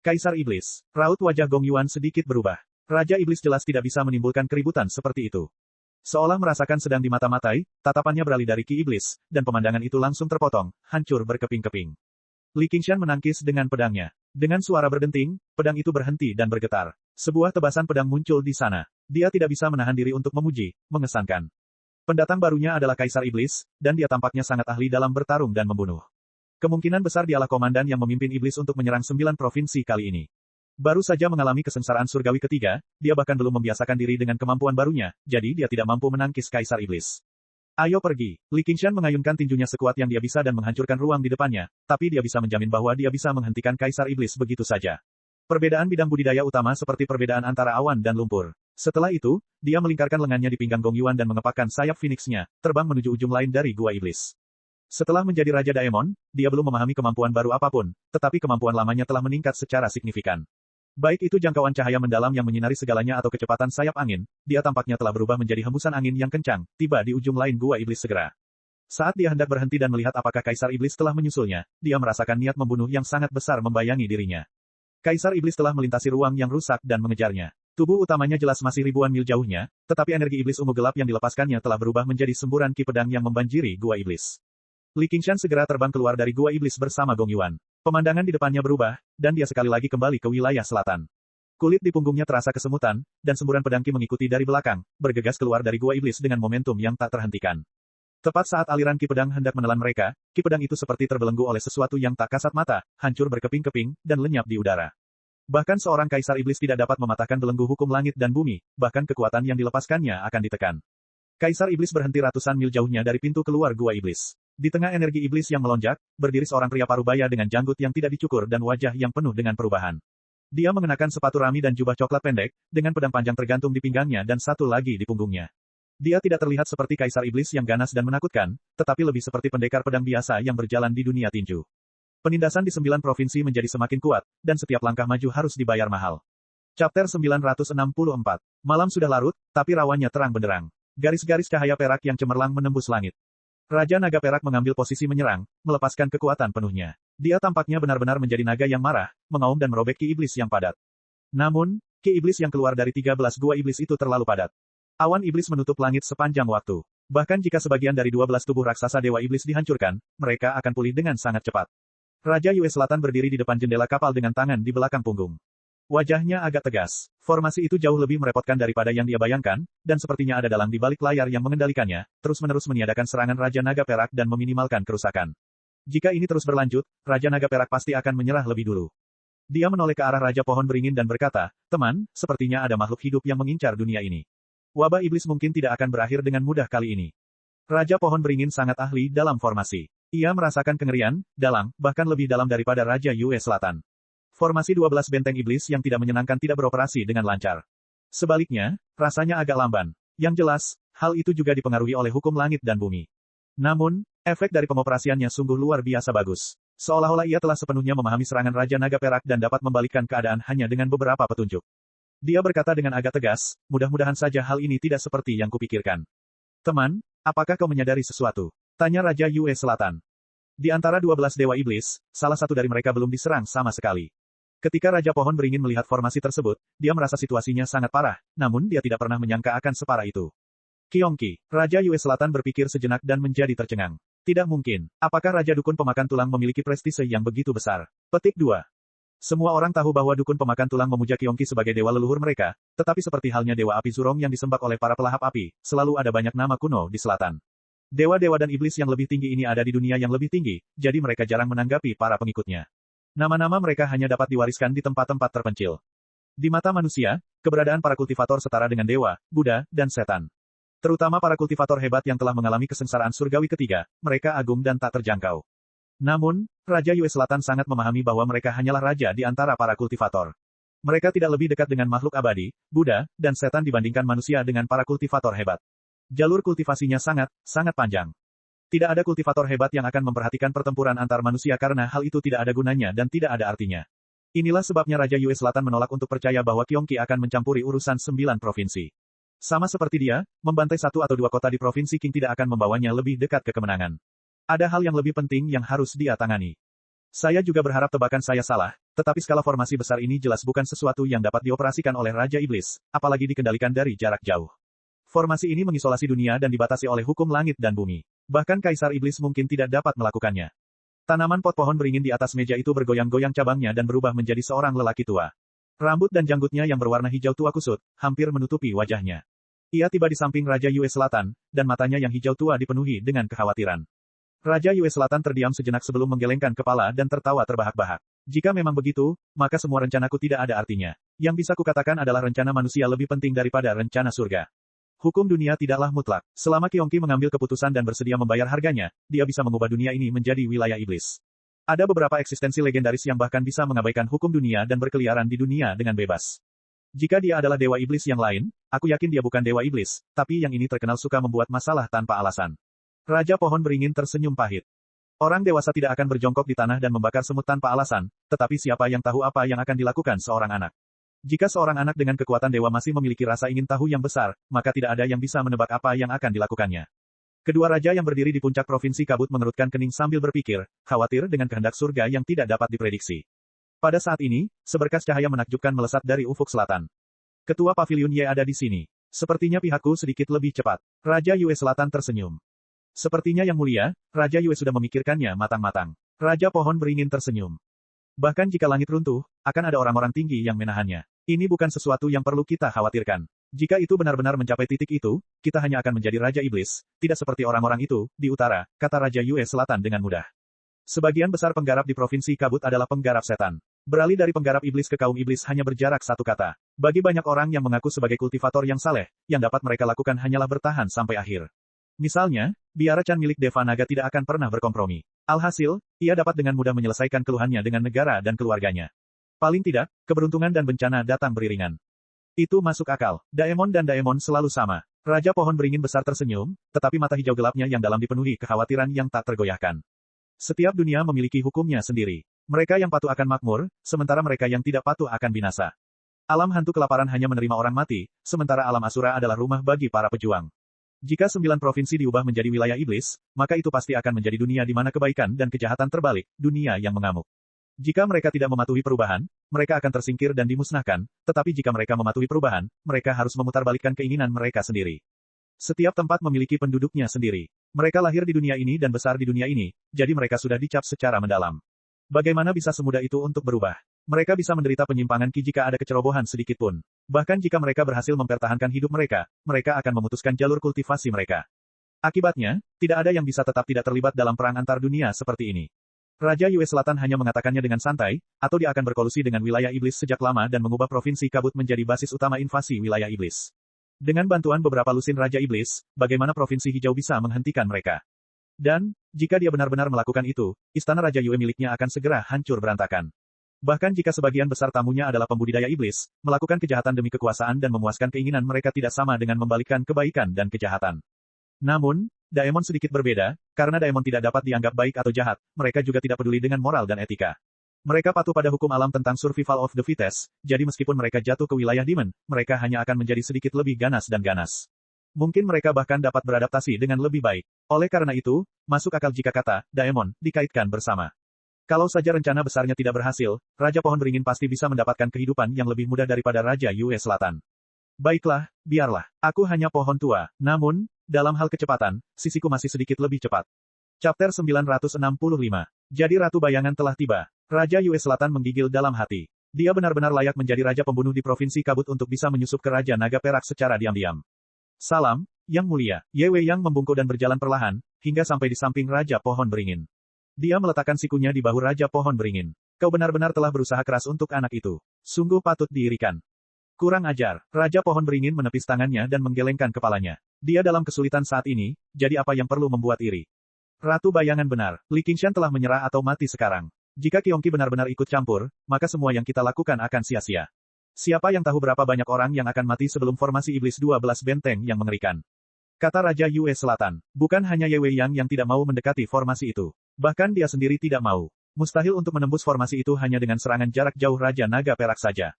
Kaisar Iblis. Raut wajah Gong Yuan sedikit berubah. Raja Iblis jelas tidak bisa menimbulkan keributan seperti itu. Seolah merasakan sedang dimata-matai, tatapannya beralih dari Ki Iblis, dan pemandangan itu langsung terpotong, hancur berkeping-keping. Li Qingshan menangkis dengan pedangnya. Dengan suara berdenting, pedang itu berhenti dan bergetar. Sebuah tebasan pedang muncul di sana. Dia tidak bisa menahan diri untuk memuji, mengesankan. Pendatang barunya adalah Kaisar Iblis, dan dia tampaknya sangat ahli dalam bertarung dan membunuh. Kemungkinan besar dialah komandan yang memimpin iblis untuk menyerang 9 provinsi kali ini. Baru saja mengalami kesengsaraan surgawi ketiga, dia bahkan belum membiasakan diri dengan kemampuan barunya, jadi dia tidak mampu menangkis Kaisar Iblis. Ayo pergi. Li Qingshan mengayunkan tinjunya sekuat yang dia bisa dan menghancurkan ruang di depannya, tapi dia bisa menjamin bahwa dia bisa menghentikan Kaisar Iblis begitu saja. Perbedaan bidang budidaya utama seperti perbedaan antara awan dan lumpur. Setelah itu, dia melingkarkan lengannya di pinggang Gong Yuan dan mengepakkan sayap Phoenix-nya, terbang menuju ujung lain dari gua iblis. Setelah menjadi Raja Daemon, dia belum memahami kemampuan baru apapun, tetapi kemampuan lamanya telah meningkat secara signifikan. Baik itu jangkauan cahaya mendalam yang menyinari segalanya atau kecepatan sayap angin, dia tampaknya telah berubah menjadi hembusan angin yang kencang, tiba di ujung lain gua iblis segera. Saat dia hendak berhenti dan melihat apakah Kaisar Iblis telah menyusulnya, dia merasakan niat membunuh yang sangat besar membayangi dirinya. Kaisar Iblis telah melintasi ruang yang rusak dan mengejarnya. Tubuh utamanya jelas masih ribuan mil jauhnya, tetapi energi iblis ungu gelap yang dilepaskannya telah berubah menjadi semburan ki pedang yang membanjiri gua iblis. Li Qingshan segera terbang keluar dari gua iblis bersama Gong Yuan. Pemandangan di depannya berubah, dan dia sekali lagi kembali ke wilayah selatan. Kulit di punggungnya terasa kesemutan, dan semburan pedang ki mengikuti dari belakang, bergegas keluar dari gua iblis dengan momentum yang tak terhentikan. Tepat saat aliran ki pedang hendak menelan mereka, ki pedang itu seperti terbelenggu oleh sesuatu yang tak kasat mata, hancur berkeping-keping, dan lenyap di udara. Bahkan seorang kaisar iblis tidak dapat mematahkan belenggu hukum langit dan bumi, bahkan kekuatan yang dilepaskannya akan ditekan. Kaisar iblis berhenti ratusan mil jauhnya dari pintu keluar gua iblis. Di tengah energi iblis yang melonjak, berdiri seorang pria parubaya dengan janggut yang tidak dicukur dan wajah yang penuh dengan perubahan. Dia mengenakan sepatu rami dan jubah coklat pendek, dengan pedang panjang tergantung di pinggangnya dan satu lagi di punggungnya. Dia tidak terlihat seperti kaisar iblis yang ganas dan menakutkan, tetapi lebih seperti pendekar pedang biasa yang berjalan di dunia tinju. Penindasan di 9 provinsi menjadi semakin kuat, dan setiap langkah maju harus dibayar mahal. Chapter 964. Malam sudah larut, tapi rawannya terang benderang. Garis-garis cahaya perak yang cemerlang menembus langit. Raja Naga Perak mengambil posisi menyerang, melepaskan kekuatan penuhnya. Dia tampaknya benar-benar menjadi naga yang marah, mengaum dan merobek ki iblis yang padat. Namun, ki iblis yang keluar dari 13 gua iblis itu terlalu padat. Awan iblis menutup langit sepanjang waktu. Bahkan jika sebagian dari 12 tubuh raksasa dewa iblis dihancurkan, mereka akan pulih dengan sangat cepat. Raja Yue Selatan berdiri di depan jendela kapal dengan tangan di belakang punggung. Wajahnya agak tegas. Formasi itu jauh lebih merepotkan daripada yang dia bayangkan, dan sepertinya ada dalang di balik layar yang mengendalikannya, terus-menerus meniadakan serangan Raja Naga Perak dan meminimalkan kerusakan. Jika ini terus berlanjut, Raja Naga Perak pasti akan menyerah lebih dulu. Dia menoleh ke arah Raja Pohon Beringin dan berkata, "Teman, sepertinya ada makhluk hidup yang mengincar dunia ini. Wabah iblis mungkin tidak akan berakhir dengan mudah kali ini." Raja Pohon Beringin sangat ahli dalam formasi. Ia merasakan kengerian, dalang, bahkan lebih dalam daripada Raja Yue Selatan. Formasi 12 benteng iblis yang tidak menyenangkan tidak beroperasi dengan lancar. Sebaliknya, rasanya agak lamban. Yang jelas, hal itu juga dipengaruhi oleh hukum langit dan bumi. Namun, efek dari pengoperasiannya sungguh luar biasa bagus. Seolah-olah ia telah sepenuhnya memahami serangan Raja Naga Perak dan dapat membalikkan keadaan hanya dengan beberapa petunjuk. Dia berkata dengan agak tegas, "Mudah-mudahan saja hal ini tidak seperti yang kupikirkan." "Teman, apakah kau menyadari sesuatu?" tanya Raja Yue Selatan. Di antara 12 dewa iblis, salah satu dari mereka belum diserang sama sekali. Ketika Raja Pohon Beringin melihat formasi tersebut, dia merasa situasinya sangat parah, namun dia tidak pernah menyangka akan separah itu. Qiyongqi, Raja Yue Selatan berpikir sejenak dan menjadi tercengang. Tidak mungkin. Apakah Raja Dukun Pemakan Tulang memiliki prestise yang begitu besar? Petik 2. Semua orang tahu bahwa Dukun Pemakan Tulang memuja Qiyongqi sebagai dewa leluhur mereka, tetapi seperti halnya Dewa Api Zurong yang disembah oleh para pelahap api, selalu ada banyak nama kuno di selatan. Dewa-dewa dan iblis yang lebih tinggi ini ada di dunia yang lebih tinggi, jadi mereka jarang menanggapi para pengikutnya. Nama-nama mereka hanya dapat diwariskan di tempat-tempat terpencil. Di mata manusia, keberadaan para kultivator setara dengan dewa, Buddha, dan setan. Terutama para kultivator hebat yang telah mengalami kesengsaraan surgawi ketiga, mereka agung dan tak terjangkau. Namun, Raja Yue Selatan sangat memahami bahwa mereka hanyalah raja di antara para kultivator. Mereka tidak lebih dekat dengan makhluk abadi, Buddha, dan setan dibandingkan manusia dengan para kultivator hebat. Jalur kultivasinya sangat panjang. Tidak ada kultivator hebat yang akan memperhatikan pertempuran antar manusia karena hal itu tidak ada gunanya dan tidak ada artinya. Inilah sebabnya Raja Yue Selatan menolak untuk percaya bahwa Qiyongqi akan mencampuri urusan 9 provinsi. Sama seperti dia, membantai 1 atau 2 kota di provinsi Qing tidak akan membawanya lebih dekat ke kemenangan. Ada hal yang lebih penting yang harus dia tangani. Saya juga berharap tebakan saya salah, tetapi skala formasi besar ini jelas bukan sesuatu yang dapat dioperasikan oleh Raja Iblis, apalagi dikendalikan dari jarak jauh. Formasi ini mengisolasi dunia dan dibatasi oleh hukum langit dan bumi. Bahkan Kaisar Iblis mungkin tidak dapat melakukannya. Tanaman pot pohon beringin di atas meja itu bergoyang-goyang cabangnya dan berubah menjadi seorang lelaki tua. Rambut dan janggutnya yang berwarna hijau tua kusut, hampir menutupi wajahnya. Ia tiba di samping Raja Yue Selatan, dan matanya yang hijau tua dipenuhi dengan kekhawatiran. Raja Yue Selatan terdiam sejenak sebelum menggelengkan kepala dan tertawa terbahak-bahak. Jika memang begitu, maka semua rencanaku tidak ada artinya. Yang bisa kukatakan adalah rencana manusia lebih penting daripada rencana surga. Hukum dunia tidaklah mutlak. Selama Qiyongqi mengambil keputusan dan bersedia membayar harganya, dia bisa mengubah dunia ini menjadi wilayah iblis. Ada beberapa eksistensi legendaris yang bahkan bisa mengabaikan hukum dunia dan berkeliaran di dunia dengan bebas. Jika dia adalah dewa iblis yang lain, aku yakin dia bukan dewa iblis, tapi yang ini terkenal suka membuat masalah tanpa alasan. Raja Pohon Beringin tersenyum pahit. Orang dewasa tidak akan berjongkok di tanah dan membakar semut tanpa alasan, tetapi siapa yang tahu apa yang akan dilakukan seorang anak? Jika seorang anak dengan kekuatan dewa masih memiliki rasa ingin tahu yang besar, maka tidak ada yang bisa menebak apa yang akan dilakukannya. Kedua raja yang berdiri di puncak provinsi kabut mengerutkan kening sambil berpikir, khawatir dengan kehendak surga yang tidak dapat diprediksi. Pada saat ini, seberkas cahaya menakjubkan melesat dari ufuk selatan. Ketua Pavilion Ye ada di sini. Sepertinya pihakku sedikit lebih cepat. Raja Yue Selatan tersenyum. Sepertinya yang mulia, Raja Yue sudah memikirkannya matang-matang. Raja Pohon Beringin tersenyum. Bahkan jika langit runtuh, akan ada orang-orang tinggi yang menahannya. Ini bukan sesuatu yang perlu kita khawatirkan. Jika itu benar-benar mencapai titik itu, kita hanya akan menjadi Raja Iblis, tidak seperti orang-orang itu, di utara, kata Raja Yue Selatan dengan mudah. Sebagian besar penggarap di Provinsi Kabut adalah penggarap setan. Beralih dari penggarap iblis ke kaum iblis hanya berjarak satu kata. Bagi banyak orang yang mengaku sebagai kultivator yang saleh, yang dapat mereka lakukan hanyalah bertahan sampai akhir. Misalnya, biara Chan milik Deva Naga tidak akan pernah berkompromi. Alhasil, ia dapat dengan mudah menyelesaikan keluhannya dengan negara dan keluarganya. Paling tidak, keberuntungan dan bencana datang beriringan. Itu masuk akal. Daemon dan Daemon selalu sama. Raja Pohon Beringin besar tersenyum, tetapi mata hijau gelapnya yang dalam dipenuhi kekhawatiran yang tak tergoyahkan. Setiap dunia memiliki hukumnya sendiri. Mereka yang patuh akan makmur, sementara mereka yang tidak patuh akan binasa. Alam hantu kelaparan hanya menerima orang mati, sementara alam asura adalah rumah bagi para pejuang. Jika 9 provinsi diubah menjadi wilayah iblis, maka itu pasti akan menjadi dunia di mana kebaikan dan kejahatan terbalik, dunia yang mengamuk. Jika mereka tidak mematuhi perubahan, mereka akan tersingkir dan dimusnahkan, tetapi jika mereka mematuhi perubahan, mereka harus memutarbalikkan keinginan mereka sendiri. Setiap tempat memiliki penduduknya sendiri. Mereka lahir di dunia ini dan besar di dunia ini, jadi mereka sudah dicap secara mendalam. Bagaimana bisa semudah itu untuk berubah? Mereka bisa menderita penyimpangan ki jika ada kecerobohan sedikit pun. Bahkan jika mereka berhasil mempertahankan hidup mereka, mereka akan memutuskan jalur kultivasi mereka. Akibatnya, tidak ada yang bisa tetap tidak terlibat dalam perang antar dunia seperti ini. Raja Yue Selatan hanya mengatakannya dengan santai, atau dia akan berkolusi dengan wilayah iblis sejak lama dan mengubah provinsi kabut menjadi basis utama invasi wilayah iblis. Dengan bantuan beberapa lusin Raja Iblis, bagaimana provinsi hijau bisa menghentikan mereka? Dan, jika dia benar-benar melakukan itu, istana Raja Yue miliknya akan segera hancur berantakan. Bahkan jika sebagian besar tamunya adalah pembudidaya iblis, melakukan kejahatan demi kekuasaan dan memuaskan keinginan mereka tidak sama dengan membalikkan kebaikan dan kejahatan. Namun, Daemon sedikit berbeda, karena Daemon tidak dapat dianggap baik atau jahat, mereka juga tidak peduli dengan moral dan etika. Mereka patuh pada hukum alam tentang survival of the fittest, jadi meskipun mereka jatuh ke wilayah demon, mereka hanya akan menjadi sedikit lebih ganas dan ganas. Mungkin mereka bahkan dapat beradaptasi dengan lebih baik. Oleh karena itu, masuk akal jika kata, Daemon, dikaitkan bersama. Kalau saja rencana besarnya tidak berhasil, Raja Pohon Beringin pasti bisa mendapatkan kehidupan yang lebih mudah daripada Raja Yue Selatan. Baiklah, biarlah. Aku hanya pohon tua. Namun, dalam hal kecepatan, sisiku masih sedikit lebih cepat. Chapter 965. Jadi Ratu Bayangan telah tiba. Raja Yue Selatan menggigil dalam hati. Dia benar-benar layak menjadi Raja Pembunuh di Provinsi Kabut untuk bisa menyusup ke Raja Naga Perak secara diam-diam. Salam, Yang Mulia. Ye Wei Yang membungkuk dan berjalan perlahan, hingga sampai di samping Raja Pohon Beringin. Dia meletakkan sikunya di bahu Raja Pohon Beringin. Kau benar-benar telah berusaha keras untuk anak itu. Sungguh patut diirikan. Kurang ajar. Raja Pohon Beringin menepis tangannya dan menggelengkan kepalanya. Dia dalam kesulitan saat ini, jadi apa yang perlu membuat iri? Ratu Bayangan benar. Li Qingshan telah menyerah atau mati sekarang. Jika Qiongqi benar-benar ikut campur, maka semua yang kita lakukan akan sia-sia. Siapa yang tahu berapa banyak orang yang akan mati sebelum formasi iblis 12 benteng yang mengerikan? Kata Raja Yue Selatan. Bukan hanya Ye Wei Yang yang tidak mau mendekati formasi itu. Bahkan dia sendiri tidak mau. Mustahil untuk menembus formasi itu hanya dengan serangan jarak jauh Raja Naga Perak saja.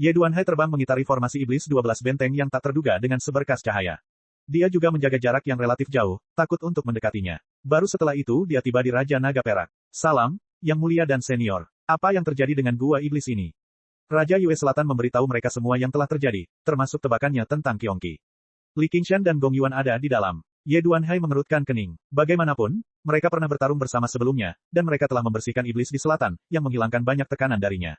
Ye Duanhai terbang mengitari formasi iblis 12 benteng yang tak terduga dengan seberkas cahaya. Dia juga menjaga jarak yang relatif jauh, takut untuk mendekatinya. Baru setelah itu dia tiba di Raja Naga Perak. Salam, Yang Mulia dan Senior. Apa yang terjadi dengan gua iblis ini? Raja Yue Selatan memberitahu mereka semua yang telah terjadi, termasuk tebakannya tentang Qiongqi. Li Qingshan dan Gong Yuan ada di dalam. Ye Duanhai mengerutkan kening. Bagaimanapun, mereka pernah bertarung bersama sebelumnya, dan mereka telah membersihkan iblis di selatan, yang menghilangkan banyak tekanan darinya.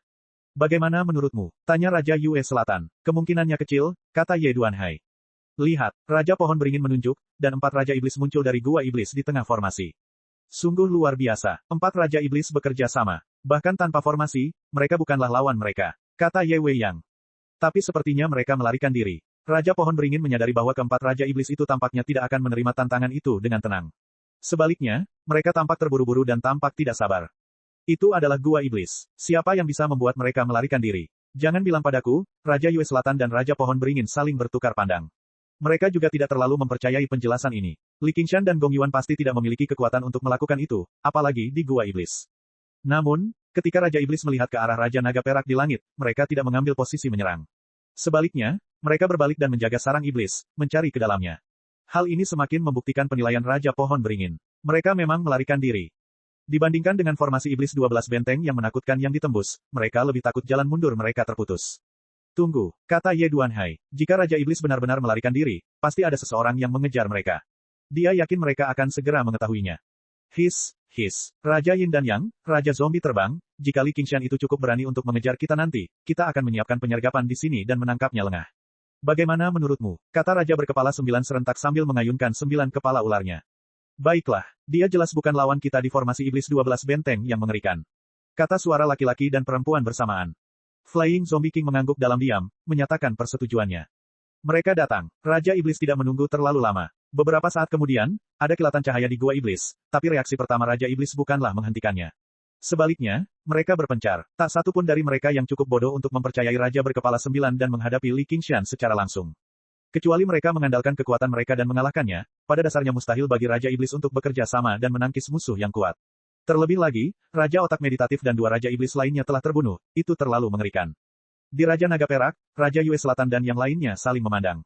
Bagaimana menurutmu? Tanya Raja Yue Selatan. Kemungkinannya kecil, kata Ye Duanhai. Lihat, Raja Pohon Beringin menunjuk, dan 4 Raja Iblis muncul dari gua iblis di tengah formasi. Sungguh luar biasa. 4 Raja Iblis bekerja sama. Bahkan tanpa formasi, mereka bukanlah lawan mereka, kata Ye Wei Yang. Tapi sepertinya mereka melarikan diri. Raja Pohon Beringin menyadari bahwa keempat Raja Iblis itu tampaknya tidak akan menerima tantangan itu dengan tenang. Sebaliknya, mereka tampak terburu-buru dan tampak tidak sabar. Itu adalah gua iblis. Siapa yang bisa membuat mereka melarikan diri? Jangan bilang padaku, Raja Yue Selatan dan Raja Pohon Beringin saling bertukar pandang. Mereka juga tidak terlalu mempercayai penjelasan ini. Li Qingshan dan Gong Yuan pasti tidak memiliki kekuatan untuk melakukan itu, apalagi di gua iblis. Namun, ketika Raja Iblis melihat ke arah Raja Naga Perak di langit, mereka tidak mengambil posisi menyerang. Sebaliknya, mereka berbalik dan menjaga sarang iblis, mencari ke dalamnya. Hal ini semakin membuktikan penilaian Raja Pohon Beringin. Mereka memang melarikan diri. Dibandingkan dengan formasi iblis 12 benteng yang menakutkan yang ditembus, mereka lebih takut jalan mundur mereka terputus. Tunggu, kata Ye Duanhai. Jika Raja Iblis benar-benar melarikan diri, pasti ada seseorang yang mengejar mereka. Dia yakin mereka akan segera mengetahuinya. His. Raja Yin dan Yang, Raja Zombie terbang, jika Li Qingshan itu cukup berani untuk mengejar kita nanti, kita akan menyiapkan penyergapan di sini dan menangkapnya lengah. Bagaimana menurutmu? Kata Raja berkepala 9 serentak sambil mengayunkan 9 kepala ularnya. Baiklah, dia jelas bukan lawan kita di formasi iblis 12 benteng yang mengerikan. Kata suara laki-laki dan perempuan bersamaan. Flying Zombie King mengangguk dalam diam, menyatakan persetujuannya. Mereka datang. Raja Iblis tidak menunggu terlalu lama. Beberapa saat kemudian, ada kilatan cahaya di Gua Iblis, tapi reaksi pertama Raja Iblis bukanlah menghentikannya. Sebaliknya, mereka berpencar. Tak satu pun dari mereka yang cukup bodoh untuk mempercayai Raja berkepala 9 dan menghadapi Li Qingshan secara langsung. Kecuali mereka mengandalkan kekuatan mereka dan mengalahkannya, pada dasarnya mustahil bagi Raja Iblis untuk bekerja sama dan menangkis musuh yang kuat. Terlebih lagi, Raja Otak Meditatif dan dua Raja Iblis lainnya telah terbunuh, itu terlalu mengerikan. Di Raja Naga Perak, Raja Yue Selatan dan yang lainnya saling memandang.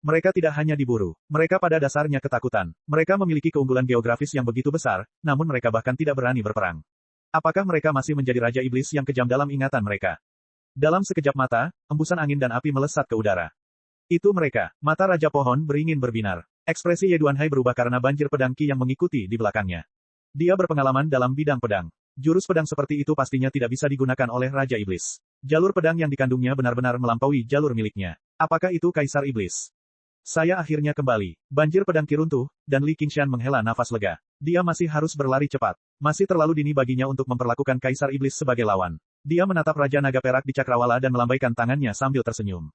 Mereka tidak hanya diburu, mereka pada dasarnya ketakutan. Mereka memiliki keunggulan geografis yang begitu besar, namun mereka bahkan tidak berani berperang. Apakah mereka masih menjadi Raja Iblis yang kejam dalam ingatan mereka? Dalam sekejap mata, embusan angin dan api melesat ke udara. Itu mereka. Mata Raja Pohon beringin berbinar. Ekspresi Ye Duanhai berubah karena banjir pedang Qi yang mengikuti di belakangnya. Dia berpengalaman dalam bidang pedang. Jurus pedang seperti itu pastinya tidak bisa digunakan oleh Raja Iblis. Jalur pedang yang dikandungnya benar-benar melampaui jalur miliknya. Apakah itu Kaisar Iblis? Saya akhirnya kembali. Banjir pedang Qi runtuh, dan Li Qingshan menghela nafas lega. Dia masih harus berlari cepat. Masih terlalu dini baginya untuk memperlakukan Kaisar Iblis sebagai lawan. Dia menatap Raja Naga Perak di cakrawala dan melambaikan tangannya sambil tersenyum.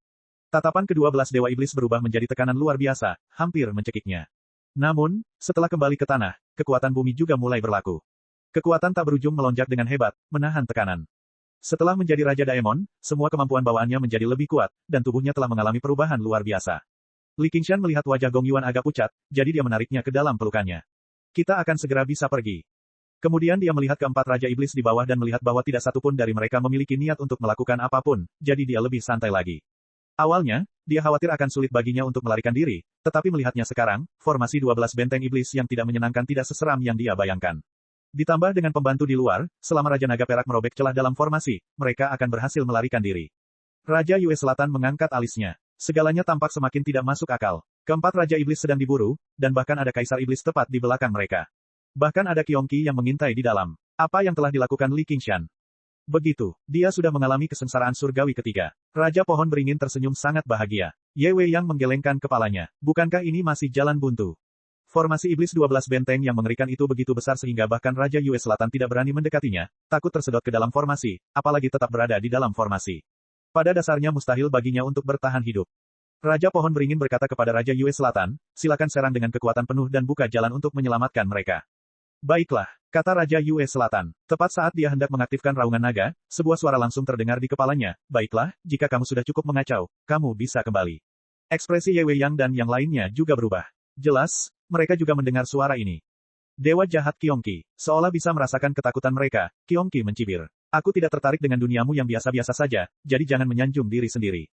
Tatapan ke-12 Dewa Iblis berubah menjadi tekanan luar biasa, hampir mencekiknya. Namun, setelah kembali ke tanah, kekuatan bumi juga mulai berlaku. Kekuatan tak berujung melonjak dengan hebat, menahan tekanan. Setelah menjadi Raja Daemon, semua kemampuan bawaannya menjadi lebih kuat, dan tubuhnya telah mengalami perubahan luar biasa. Li Qingshan melihat wajah Gong Yuan agak pucat, jadi dia menariknya ke dalam pelukannya. Kita akan segera bisa pergi. Kemudian dia melihat keempat Raja Iblis di bawah dan melihat bahwa tidak satu pun dari mereka memiliki niat untuk melakukan apapun, jadi dia lebih santai lagi. Awalnya, dia khawatir akan sulit baginya untuk melarikan diri, tetapi melihatnya sekarang, formasi 12 benteng iblis yang tidak menyenangkan tidak seseram yang dia bayangkan. Ditambah dengan pembantu di luar, selama Raja Naga Perak merobek celah dalam formasi, mereka akan berhasil melarikan diri. Raja Yue Selatan mengangkat alisnya. Segalanya tampak semakin tidak masuk akal. Keempat Raja Iblis sedang diburu, dan bahkan ada Kaisar Iblis tepat di belakang mereka. Bahkan ada Qiongqi yang mengintai di dalam. Apa yang telah dilakukan Li Qingshan? Begitu, dia sudah mengalami kesengsaraan surgawi ketiga. Raja Pohon Beringin tersenyum sangat bahagia. Ye Wei yang menggelengkan kepalanya. Bukankah ini masih jalan buntu? Formasi iblis 12 benteng yang mengerikan itu begitu besar sehingga bahkan Raja Yue Selatan tidak berani mendekatinya, takut tersedot ke dalam formasi, apalagi tetap berada di dalam formasi. Pada dasarnya mustahil baginya untuk bertahan hidup. Raja Pohon Beringin berkata kepada Raja Yue Selatan, silakan serang dengan kekuatan penuh dan buka jalan untuk menyelamatkan mereka. Baiklah, kata Raja Yue Selatan. Tepat saat dia hendak mengaktifkan raungan naga, sebuah suara langsung terdengar di kepalanya. Baiklah, jika kamu sudah cukup mengacau, kamu bisa kembali. Ekspresi Ye Wei Yang dan yang lainnya juga berubah. Jelas, mereka juga mendengar suara ini. Dewa jahat Qiongqi, seolah bisa merasakan ketakutan mereka, Qiongqi mencibir. Aku tidak tertarik dengan duniamu yang biasa-biasa saja, jadi jangan menyanjung diri sendiri.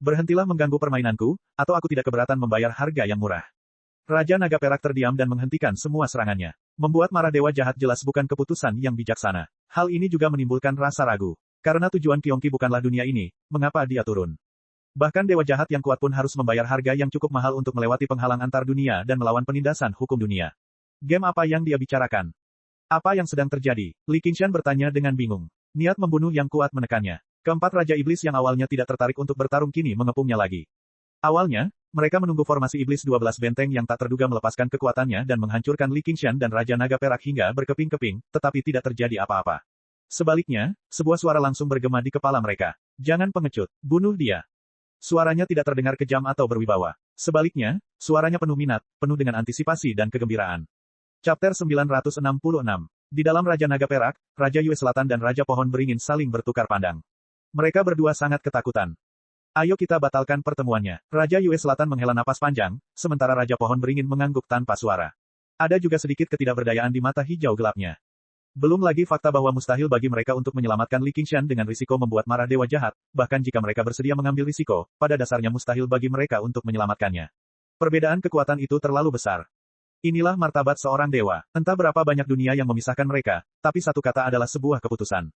Berhentilah mengganggu permainanku, atau aku tidak keberatan membayar harga yang murah. Raja Naga Perak terdiam dan menghentikan semua serangannya. Membuat marah dewa jahat jelas bukan keputusan yang bijaksana. Hal ini juga menimbulkan rasa ragu. Karena tujuan Qiongqi bukanlah dunia ini, mengapa dia turun? Bahkan dewa jahat yang kuat pun harus membayar harga yang cukup mahal untuk melewati penghalang antar dunia dan melawan penindasan hukum dunia. Game apa yang dia bicarakan? Apa yang sedang terjadi? Li Qingshan bertanya dengan bingung. Niat membunuh yang kuat menekannya. Keempat Raja Iblis yang awalnya tidak tertarik untuk bertarung kini mengepungnya lagi. Awalnya, mereka menunggu formasi iblis 12 benteng yang tak terduga melepaskan kekuatannya dan menghancurkan Li Qingshan dan Raja Naga Perak hingga berkeping-keping, tetapi tidak terjadi apa-apa. Sebaliknya, sebuah suara langsung bergema di kepala mereka. Jangan pengecut, bunuh dia. Suaranya tidak terdengar kejam atau berwibawa. Sebaliknya, suaranya penuh minat, penuh dengan antisipasi dan kegembiraan. Chapter 966. Di dalam Raja Naga Perak, Raja Yue Selatan dan Raja Pohon Beringin saling bertukar pandang. Mereka berdua sangat ketakutan. Ayo kita batalkan pertemuannya. Raja Yue Selatan menghela napas panjang, sementara Raja Pohon Beringin mengangguk tanpa suara. Ada juga sedikit ketidakberdayaan di mata hijau gelapnya. Belum lagi fakta bahwa mustahil bagi mereka untuk menyelamatkan Li Qingshan dengan risiko membuat marah dewa jahat, bahkan jika mereka bersedia mengambil risiko, pada dasarnya mustahil bagi mereka untuk menyelamatkannya. Perbedaan kekuatan itu terlalu besar. Inilah martabat seorang dewa. Entah berapa banyak dunia yang memisahkan mereka, tapi satu kata adalah sebuah keputusan.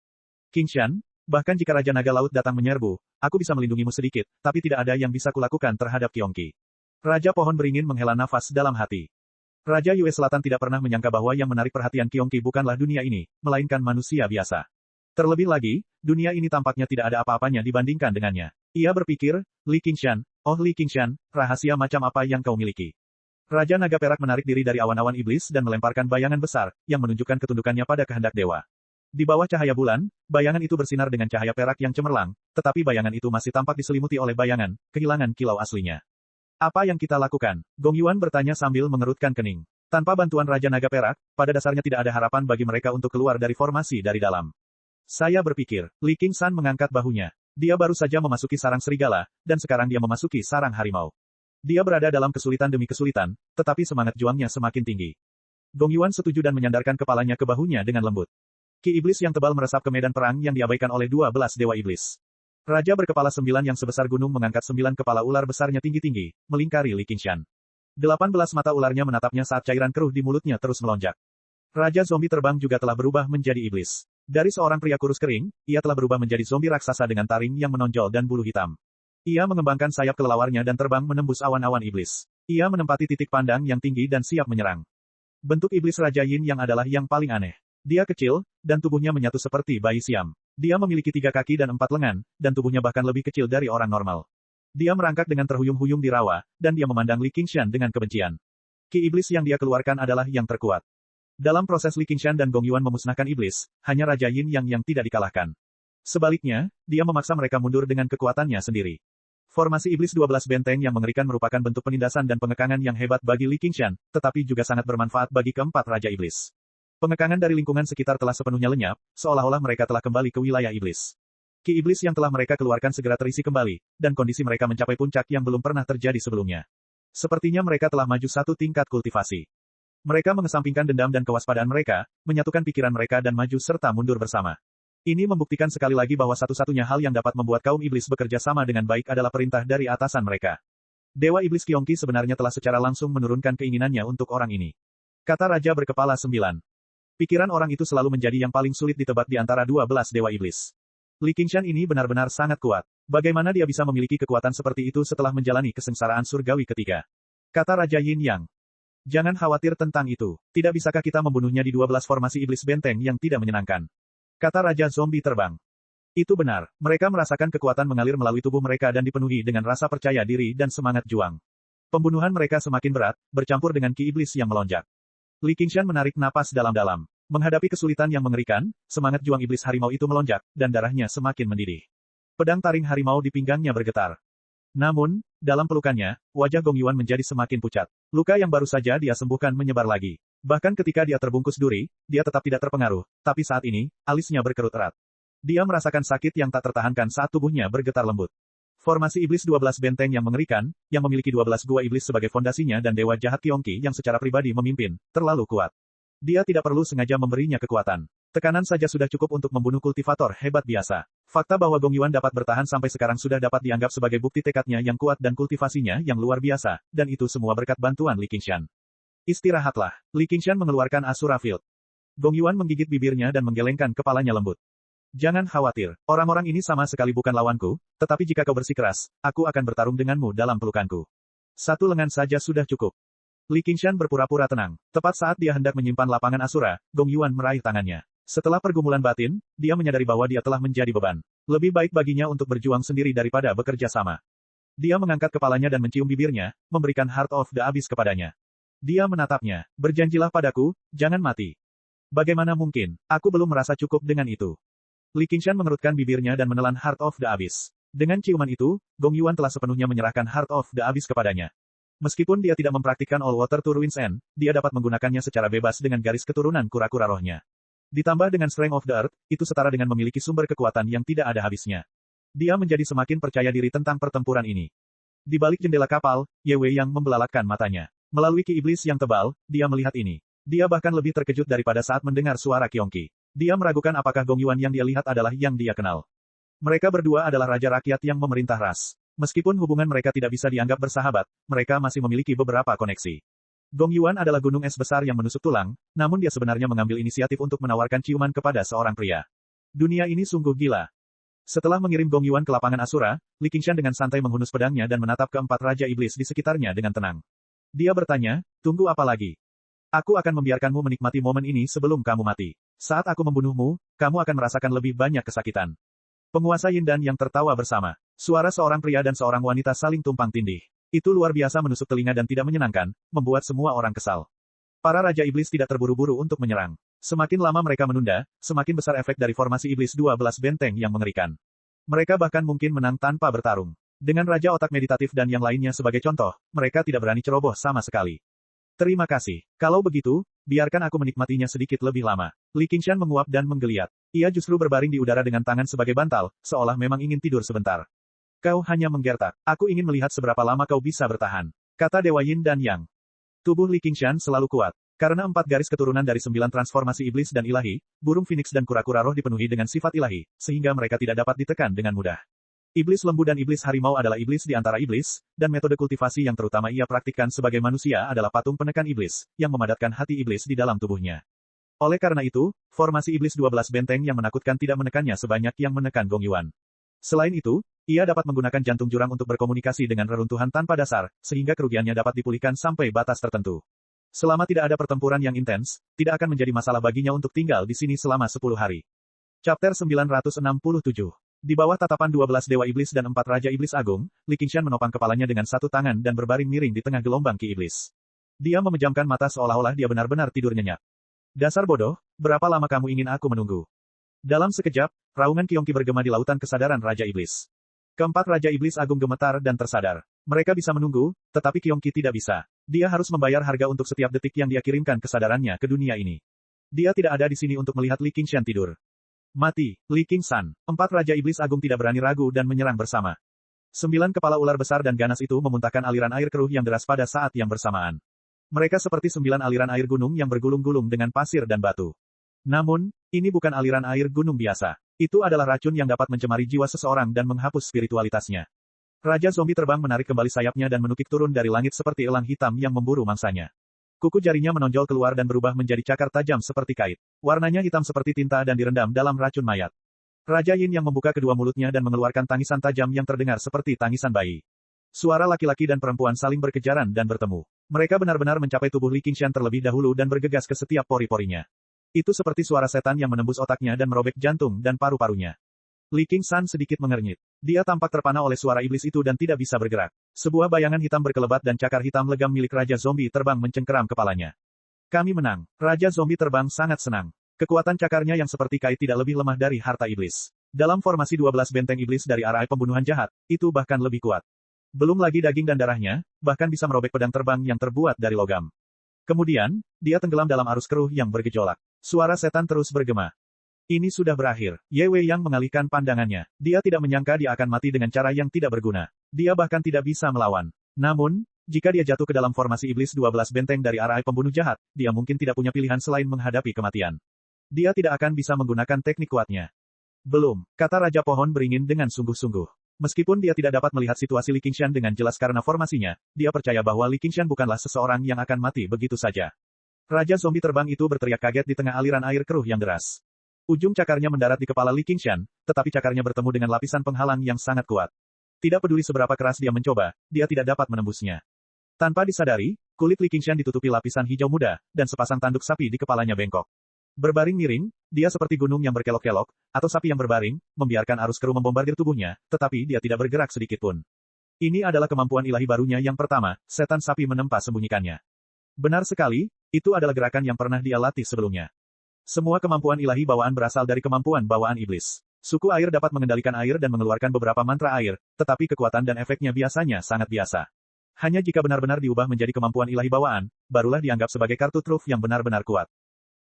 Qingshan, bahkan jika Raja Naga Laut datang menyerbu, aku bisa melindungimu sedikit, tapi tidak ada yang bisa kulakukan terhadap Qiongqi. Raja Pohon Beringin menghela nafas dalam hati. Raja Yue Selatan tidak pernah menyangka bahwa yang menarik perhatian Qiongqi bukanlah dunia ini, melainkan manusia biasa. Terlebih lagi, dunia ini tampaknya tidak ada apa-apanya dibandingkan dengannya. Ia berpikir, Li Qingshan, oh Li Qingshan, rahasia macam apa yang kau miliki? Raja Naga Perak menarik diri dari awan-awan iblis dan melemparkan bayangan besar, yang menunjukkan ketundukannya pada kehendak dewa. Di bawah cahaya bulan, bayangan itu bersinar dengan cahaya perak yang cemerlang, tetapi bayangan itu masih tampak diselimuti oleh bayangan, kehilangan kilau aslinya. Apa yang kita lakukan? Gong Yuan bertanya sambil mengerutkan kening. Tanpa bantuan Raja Naga Perak, pada dasarnya tidak ada harapan bagi mereka untuk keluar dari formasi dari dalam. Saya berpikir, Li Qingshan mengangkat bahunya. Dia baru saja memasuki sarang serigala, dan sekarang dia memasuki sarang harimau. Dia berada dalam kesulitan demi kesulitan, tetapi semangat juangnya semakin tinggi. Gong Yuan setuju dan menyandarkan kepalanya ke bahunya dengan lembut. Ki iblis yang tebal meresap ke medan perang yang diabaikan oleh 12 dewa iblis. Raja berkepala 9 yang sebesar gunung mengangkat 9 kepala ular besarnya tinggi-tinggi, melingkari Li Qingshan. 18 mata ularnya menatapnya saat cairan keruh di mulutnya terus melonjak. Raja zombie terbang juga telah berubah menjadi iblis. Dari seorang pria kurus kering, ia telah berubah menjadi zombie raksasa dengan taring yang menonjol dan bulu hitam. Ia mengembangkan sayap kelelawarnya dan terbang menembus awan-awan iblis. Ia menempati titik pandang yang tinggi dan siap menyerang. Bentuk iblis Raja Yin yang adalah yang paling aneh. Dia kecil, dan tubuhnya menyatu seperti bayi Siam. Dia memiliki 3 kaki dan 4 lengan, dan tubuhnya bahkan lebih kecil dari orang normal. Dia merangkak dengan terhuyung-huyung di rawa, dan dia memandang Li Qingshan dengan kebencian. Ki iblis yang dia keluarkan adalah yang terkuat. Dalam proses Li Qingshan dan Gong Yuan memusnahkan iblis, hanya Raja Yin yang tidak dikalahkan. Sebaliknya, dia memaksa mereka mundur dengan kekuatannya sendiri. Formasi iblis 12 benteng yang mengerikan merupakan bentuk penindasan dan pengekangan yang hebat bagi Li Qingshan, tetapi juga sangat bermanfaat bagi keempat Raja Iblis. Pengekangan dari lingkungan sekitar telah sepenuhnya lenyap, seolah-olah mereka telah kembali ke wilayah iblis. Ki iblis yang telah mereka keluarkan segera terisi kembali, dan kondisi mereka mencapai puncak yang belum pernah terjadi sebelumnya. Sepertinya mereka telah maju 1 tingkat kultivasi. Mereka mengesampingkan dendam dan kewaspadaan mereka, menyatukan pikiran mereka dan maju serta mundur bersama. Ini membuktikan sekali lagi bahwa satu-satunya hal yang dapat membuat kaum iblis bekerja sama dengan baik adalah perintah dari atasan mereka. Dewa Iblis Qiongqi sebenarnya telah secara langsung menurunkan keinginannya untuk orang ini. Kata Raja berkepala 9. Pikiran orang itu selalu menjadi yang paling sulit ditebak di antara 12 dewa iblis. Li Qingshan ini benar-benar sangat kuat. Bagaimana dia bisa memiliki kekuatan seperti itu setelah menjalani kesengsaraan surgawi ketiga? Kata Raja Yin Yang. Jangan khawatir tentang itu. Tidak bisakah kita membunuhnya di 12 formasi iblis benteng yang tidak menyenangkan? Kata Raja Zombie Terbang. Itu benar. Mereka merasakan kekuatan mengalir melalui tubuh mereka dan dipenuhi dengan rasa percaya diri dan semangat juang. Pembunuhan mereka semakin berat, bercampur dengan ki iblis yang melonjak. Li Qingshan menarik napas dalam-dalam. Menghadapi kesulitan yang mengerikan, semangat juang iblis harimau itu melonjak, dan darahnya semakin mendidih. Pedang taring harimau di pinggangnya bergetar. Namun, dalam pelukannya, wajah Gong Yuan menjadi semakin pucat. Luka yang baru saja dia sembuhkan menyebar lagi. Bahkan ketika dia terbungkus duri, dia tetap tidak terpengaruh, tapi saat ini, alisnya berkerut erat. Dia merasakan sakit yang tak tertahankan saat tubuhnya bergetar lembut. Formasi iblis 12 benteng yang mengerikan, yang memiliki 12 gua iblis sebagai fondasinya dan dewa jahat Qiongqi yang secara pribadi memimpin, terlalu kuat. Dia tidak perlu sengaja memberinya kekuatan. Tekanan saja sudah cukup untuk membunuh kultivator hebat biasa. Fakta bahwa Gong Yuan dapat bertahan sampai sekarang sudah dapat dianggap sebagai bukti tekadnya yang kuat dan kultivasinya yang luar biasa, dan itu semua berkat bantuan Li Qingshan. Istirahatlah. Li Qingshan mengeluarkan Asura Field. Gong Yuan menggigit bibirnya dan menggelengkan kepalanya lembut. Jangan khawatir, orang-orang ini sama sekali bukan lawanku, tetapi jika kau bersikeras, aku akan bertarung denganmu dalam pelukanku. 1 lengan saja sudah cukup. Li Qingshan berpura-pura tenang. Tepat saat dia hendak menyimpan lapangan Asura, Gong Yuan meraih tangannya. Setelah pergumulan batin, dia menyadari bahwa dia telah menjadi beban. Lebih baik baginya untuk berjuang sendiri daripada bekerja sama. Dia mengangkat kepalanya dan mencium bibirnya, memberikan Heart of the Abyss kepadanya. Dia menatapnya. Berjanjilah padaku, jangan mati. Bagaimana mungkin? Aku belum merasa cukup dengan itu. Li Qingshan mengerutkan bibirnya dan menelan Heart of the Abyss. Dengan ciuman itu, Gong Yuan telah sepenuhnya menyerahkan Heart of the Abyss kepadanya. Meskipun dia tidak mempraktikkan All Water to Ruins End, dia dapat menggunakannya secara bebas dengan garis keturunan kura-kura rohnya. Ditambah dengan Strength of the Earth, itu setara dengan memiliki sumber kekuatan yang tidak ada habisnya. Dia menjadi semakin percaya diri tentang pertempuran ini. Di balik jendela kapal, Ye Wei yang membelalakkan matanya. Melalui ki iblis yang tebal, dia melihat ini. Dia bahkan lebih terkejut daripada saat mendengar suara Qiongqi. Dia meragukan apakah Gong Yuan yang dia lihat adalah yang dia kenal. Mereka berdua adalah raja rakyat yang memerintah ras. Meskipun hubungan mereka tidak bisa dianggap bersahabat, mereka masih memiliki beberapa koneksi. Gong Yuan adalah gunung es besar yang menusuk tulang, namun dia sebenarnya mengambil inisiatif untuk menawarkan ciuman kepada seorang pria. Dunia ini sungguh gila. Setelah mengirim Gong Yuan ke lapangan Asura, Li Qingshan dengan santai menghunus pedangnya dan menatap keempat raja iblis di sekitarnya dengan tenang. Dia bertanya, tunggu apa lagi? Aku akan membiarkanmu menikmati momen ini sebelum kamu mati. Saat aku membunuhmu, kamu akan merasakan lebih banyak kesakitan. Penguasa Yin dan yang tertawa bersama. Suara seorang pria dan seorang wanita saling tumpang tindih. Itu luar biasa menusuk telinga dan tidak menyenangkan, membuat semua orang kesal. Para raja iblis tidak terburu-buru untuk menyerang. Semakin lama mereka menunda, semakin besar efek dari formasi iblis 12 benteng yang mengerikan. Mereka bahkan mungkin menang tanpa bertarung. Dengan Raja Otak Meditatif dan yang lainnya sebagai contoh, mereka tidak berani ceroboh sama sekali. Terima kasih. Kalau begitu, biarkan aku menikmatinya sedikit lebih lama. Li Qingshan menguap dan menggeliat. Ia justru berbaring di udara dengan tangan sebagai bantal, seolah memang ingin tidur sebentar. Kau hanya menggertak. Aku ingin melihat seberapa lama kau bisa bertahan. Kata Dewa Yin dan Yang. Tubuh Li Qingshan selalu kuat. Karena 4 garis keturunan dari 9 transformasi iblis dan ilahi, burung phoenix dan kura-kura roh dipenuhi dengan sifat ilahi, sehingga mereka tidak dapat ditekan dengan mudah. Iblis lembu dan iblis harimau adalah iblis di antara iblis, dan metode kultivasi yang terutama ia praktikkan sebagai manusia adalah patung penekan iblis, yang memadatkan hati iblis di dalam tubuhnya. Oleh karena itu, formasi iblis 12 benteng yang menakutkan tidak menekannya sebanyak yang menekan Gong Yuan. Selain itu, ia dapat menggunakan jantung jurang untuk berkomunikasi dengan reruntuhan tanpa dasar, sehingga kerugiannya dapat dipulihkan sampai batas tertentu. Selama tidak ada pertempuran yang intens, tidak akan menjadi masalah baginya untuk tinggal di sini selama 10 hari. Chapter 967. Di bawah tatapan 12 Dewa Iblis dan 4 Raja Iblis Agung, Li Qingshan menopang kepalanya dengan satu tangan dan berbaring miring di tengah gelombang Ki Iblis. Dia memejamkan mata seolah-olah dia benar-benar tidur nyenyak. Dasar bodoh, berapa lama kamu ingin aku menunggu? Dalam sekejap, raungan Kiongki bergema di lautan kesadaran Raja Iblis. Keempat Raja Iblis Agung gemetar dan tersadar. Mereka bisa menunggu, tetapi Kiongki tidak bisa. Dia harus membayar harga untuk setiap detik yang dia kirimkan kesadarannya ke dunia ini. Dia tidak ada di sini untuk melihat Li Qingshan tidur. Mati, Li Qingshan. 4 Raja Iblis Agung tidak berani ragu dan menyerang bersama. 9 kepala ular besar dan ganas itu memuntahkan aliran air keruh yang deras pada saat yang bersamaan. Mereka seperti 9 aliran air gunung yang bergulung-gulung dengan pasir dan batu. Namun, ini bukan aliran air gunung biasa. Itu adalah racun yang dapat mencemari jiwa seseorang dan menghapus spiritualitasnya. Raja Zombie terbang menarik kembali sayapnya dan menukik turun dari langit seperti elang hitam yang memburu mangsanya. Kuku jarinya menonjol keluar dan berubah menjadi cakar tajam seperti kait. Warnanya hitam seperti tinta dan direndam dalam racun mayat. Raja Yin yang membuka kedua mulutnya dan mengeluarkan tangisan tajam yang terdengar seperti tangisan bayi. Suara laki-laki dan perempuan saling berkejaran dan bertemu. Mereka benar-benar mencapai tubuh Li Qingshan terlebih dahulu dan bergegas ke setiap pori-porinya. Itu seperti suara setan yang menembus otaknya dan merobek jantung dan paru-parunya. Li Qingshan sedikit mengernyit. Dia tampak terpana oleh suara iblis itu dan tidak bisa bergerak. Sebuah bayangan hitam berkelebat dan cakar hitam legam milik Raja Zombie terbang mencengkeram kepalanya. Kami menang. Raja Zombie terbang sangat senang. Kekuatan cakarnya yang seperti kait tidak lebih lemah dari harta iblis. Dalam formasi 12 benteng iblis dari arah pembunuhan jahat, itu bahkan lebih kuat. Belum lagi daging dan darahnya, bahkan bisa merobek pedang terbang yang terbuat dari logam. Kemudian, dia tenggelam dalam arus keruh yang bergejolak. Suara setan terus bergema. Ini sudah berakhir. Ye Wei yang mengalihkan pandangannya. Dia tidak menyangka dia akan mati dengan cara yang tidak berguna. Dia bahkan tidak bisa melawan. Namun, jika dia jatuh ke dalam formasi iblis 12 benteng dari arah pembunuh jahat, dia mungkin tidak punya pilihan selain menghadapi kematian. Dia tidak akan bisa menggunakan teknik kuatnya. Belum, kata Raja Pohon Beringin dengan sungguh-sungguh. Meskipun dia tidak dapat melihat situasi Li Qingshan dengan jelas karena formasinya, dia percaya bahwa Li Qingshan bukanlah seseorang yang akan mati begitu saja. Raja Zombie terbang itu berteriak kaget di tengah aliran air keruh yang deras. Ujung cakarnya mendarat di kepala Li Qingshan, tetapi cakarnya bertemu dengan lapisan penghalang yang sangat kuat. Tidak peduli seberapa keras dia mencoba, dia tidak dapat menembusnya. Tanpa disadari, kulit Li Qingshan ditutupi lapisan hijau muda, dan sepasang tanduk sapi di kepalanya bengkok. Berbaring miring, dia seperti gunung yang berkelok-kelok, atau sapi yang berbaring, membiarkan arus keruh membombardir tubuhnya, tetapi dia tidak bergerak sedikitpun. Ini adalah kemampuan ilahi barunya yang pertama, setan sapi menempa sembunyikannya. Benar sekali, itu adalah gerakan yang pernah dia latih sebelumnya. Semua kemampuan ilahi bawaan berasal dari kemampuan bawaan iblis. Suku air dapat mengendalikan air dan mengeluarkan beberapa mantra air, tetapi kekuatan dan efeknya biasanya sangat biasa. Hanya jika benar-benar diubah menjadi kemampuan ilahi bawaan, barulah dianggap sebagai kartu truf yang benar-benar kuat.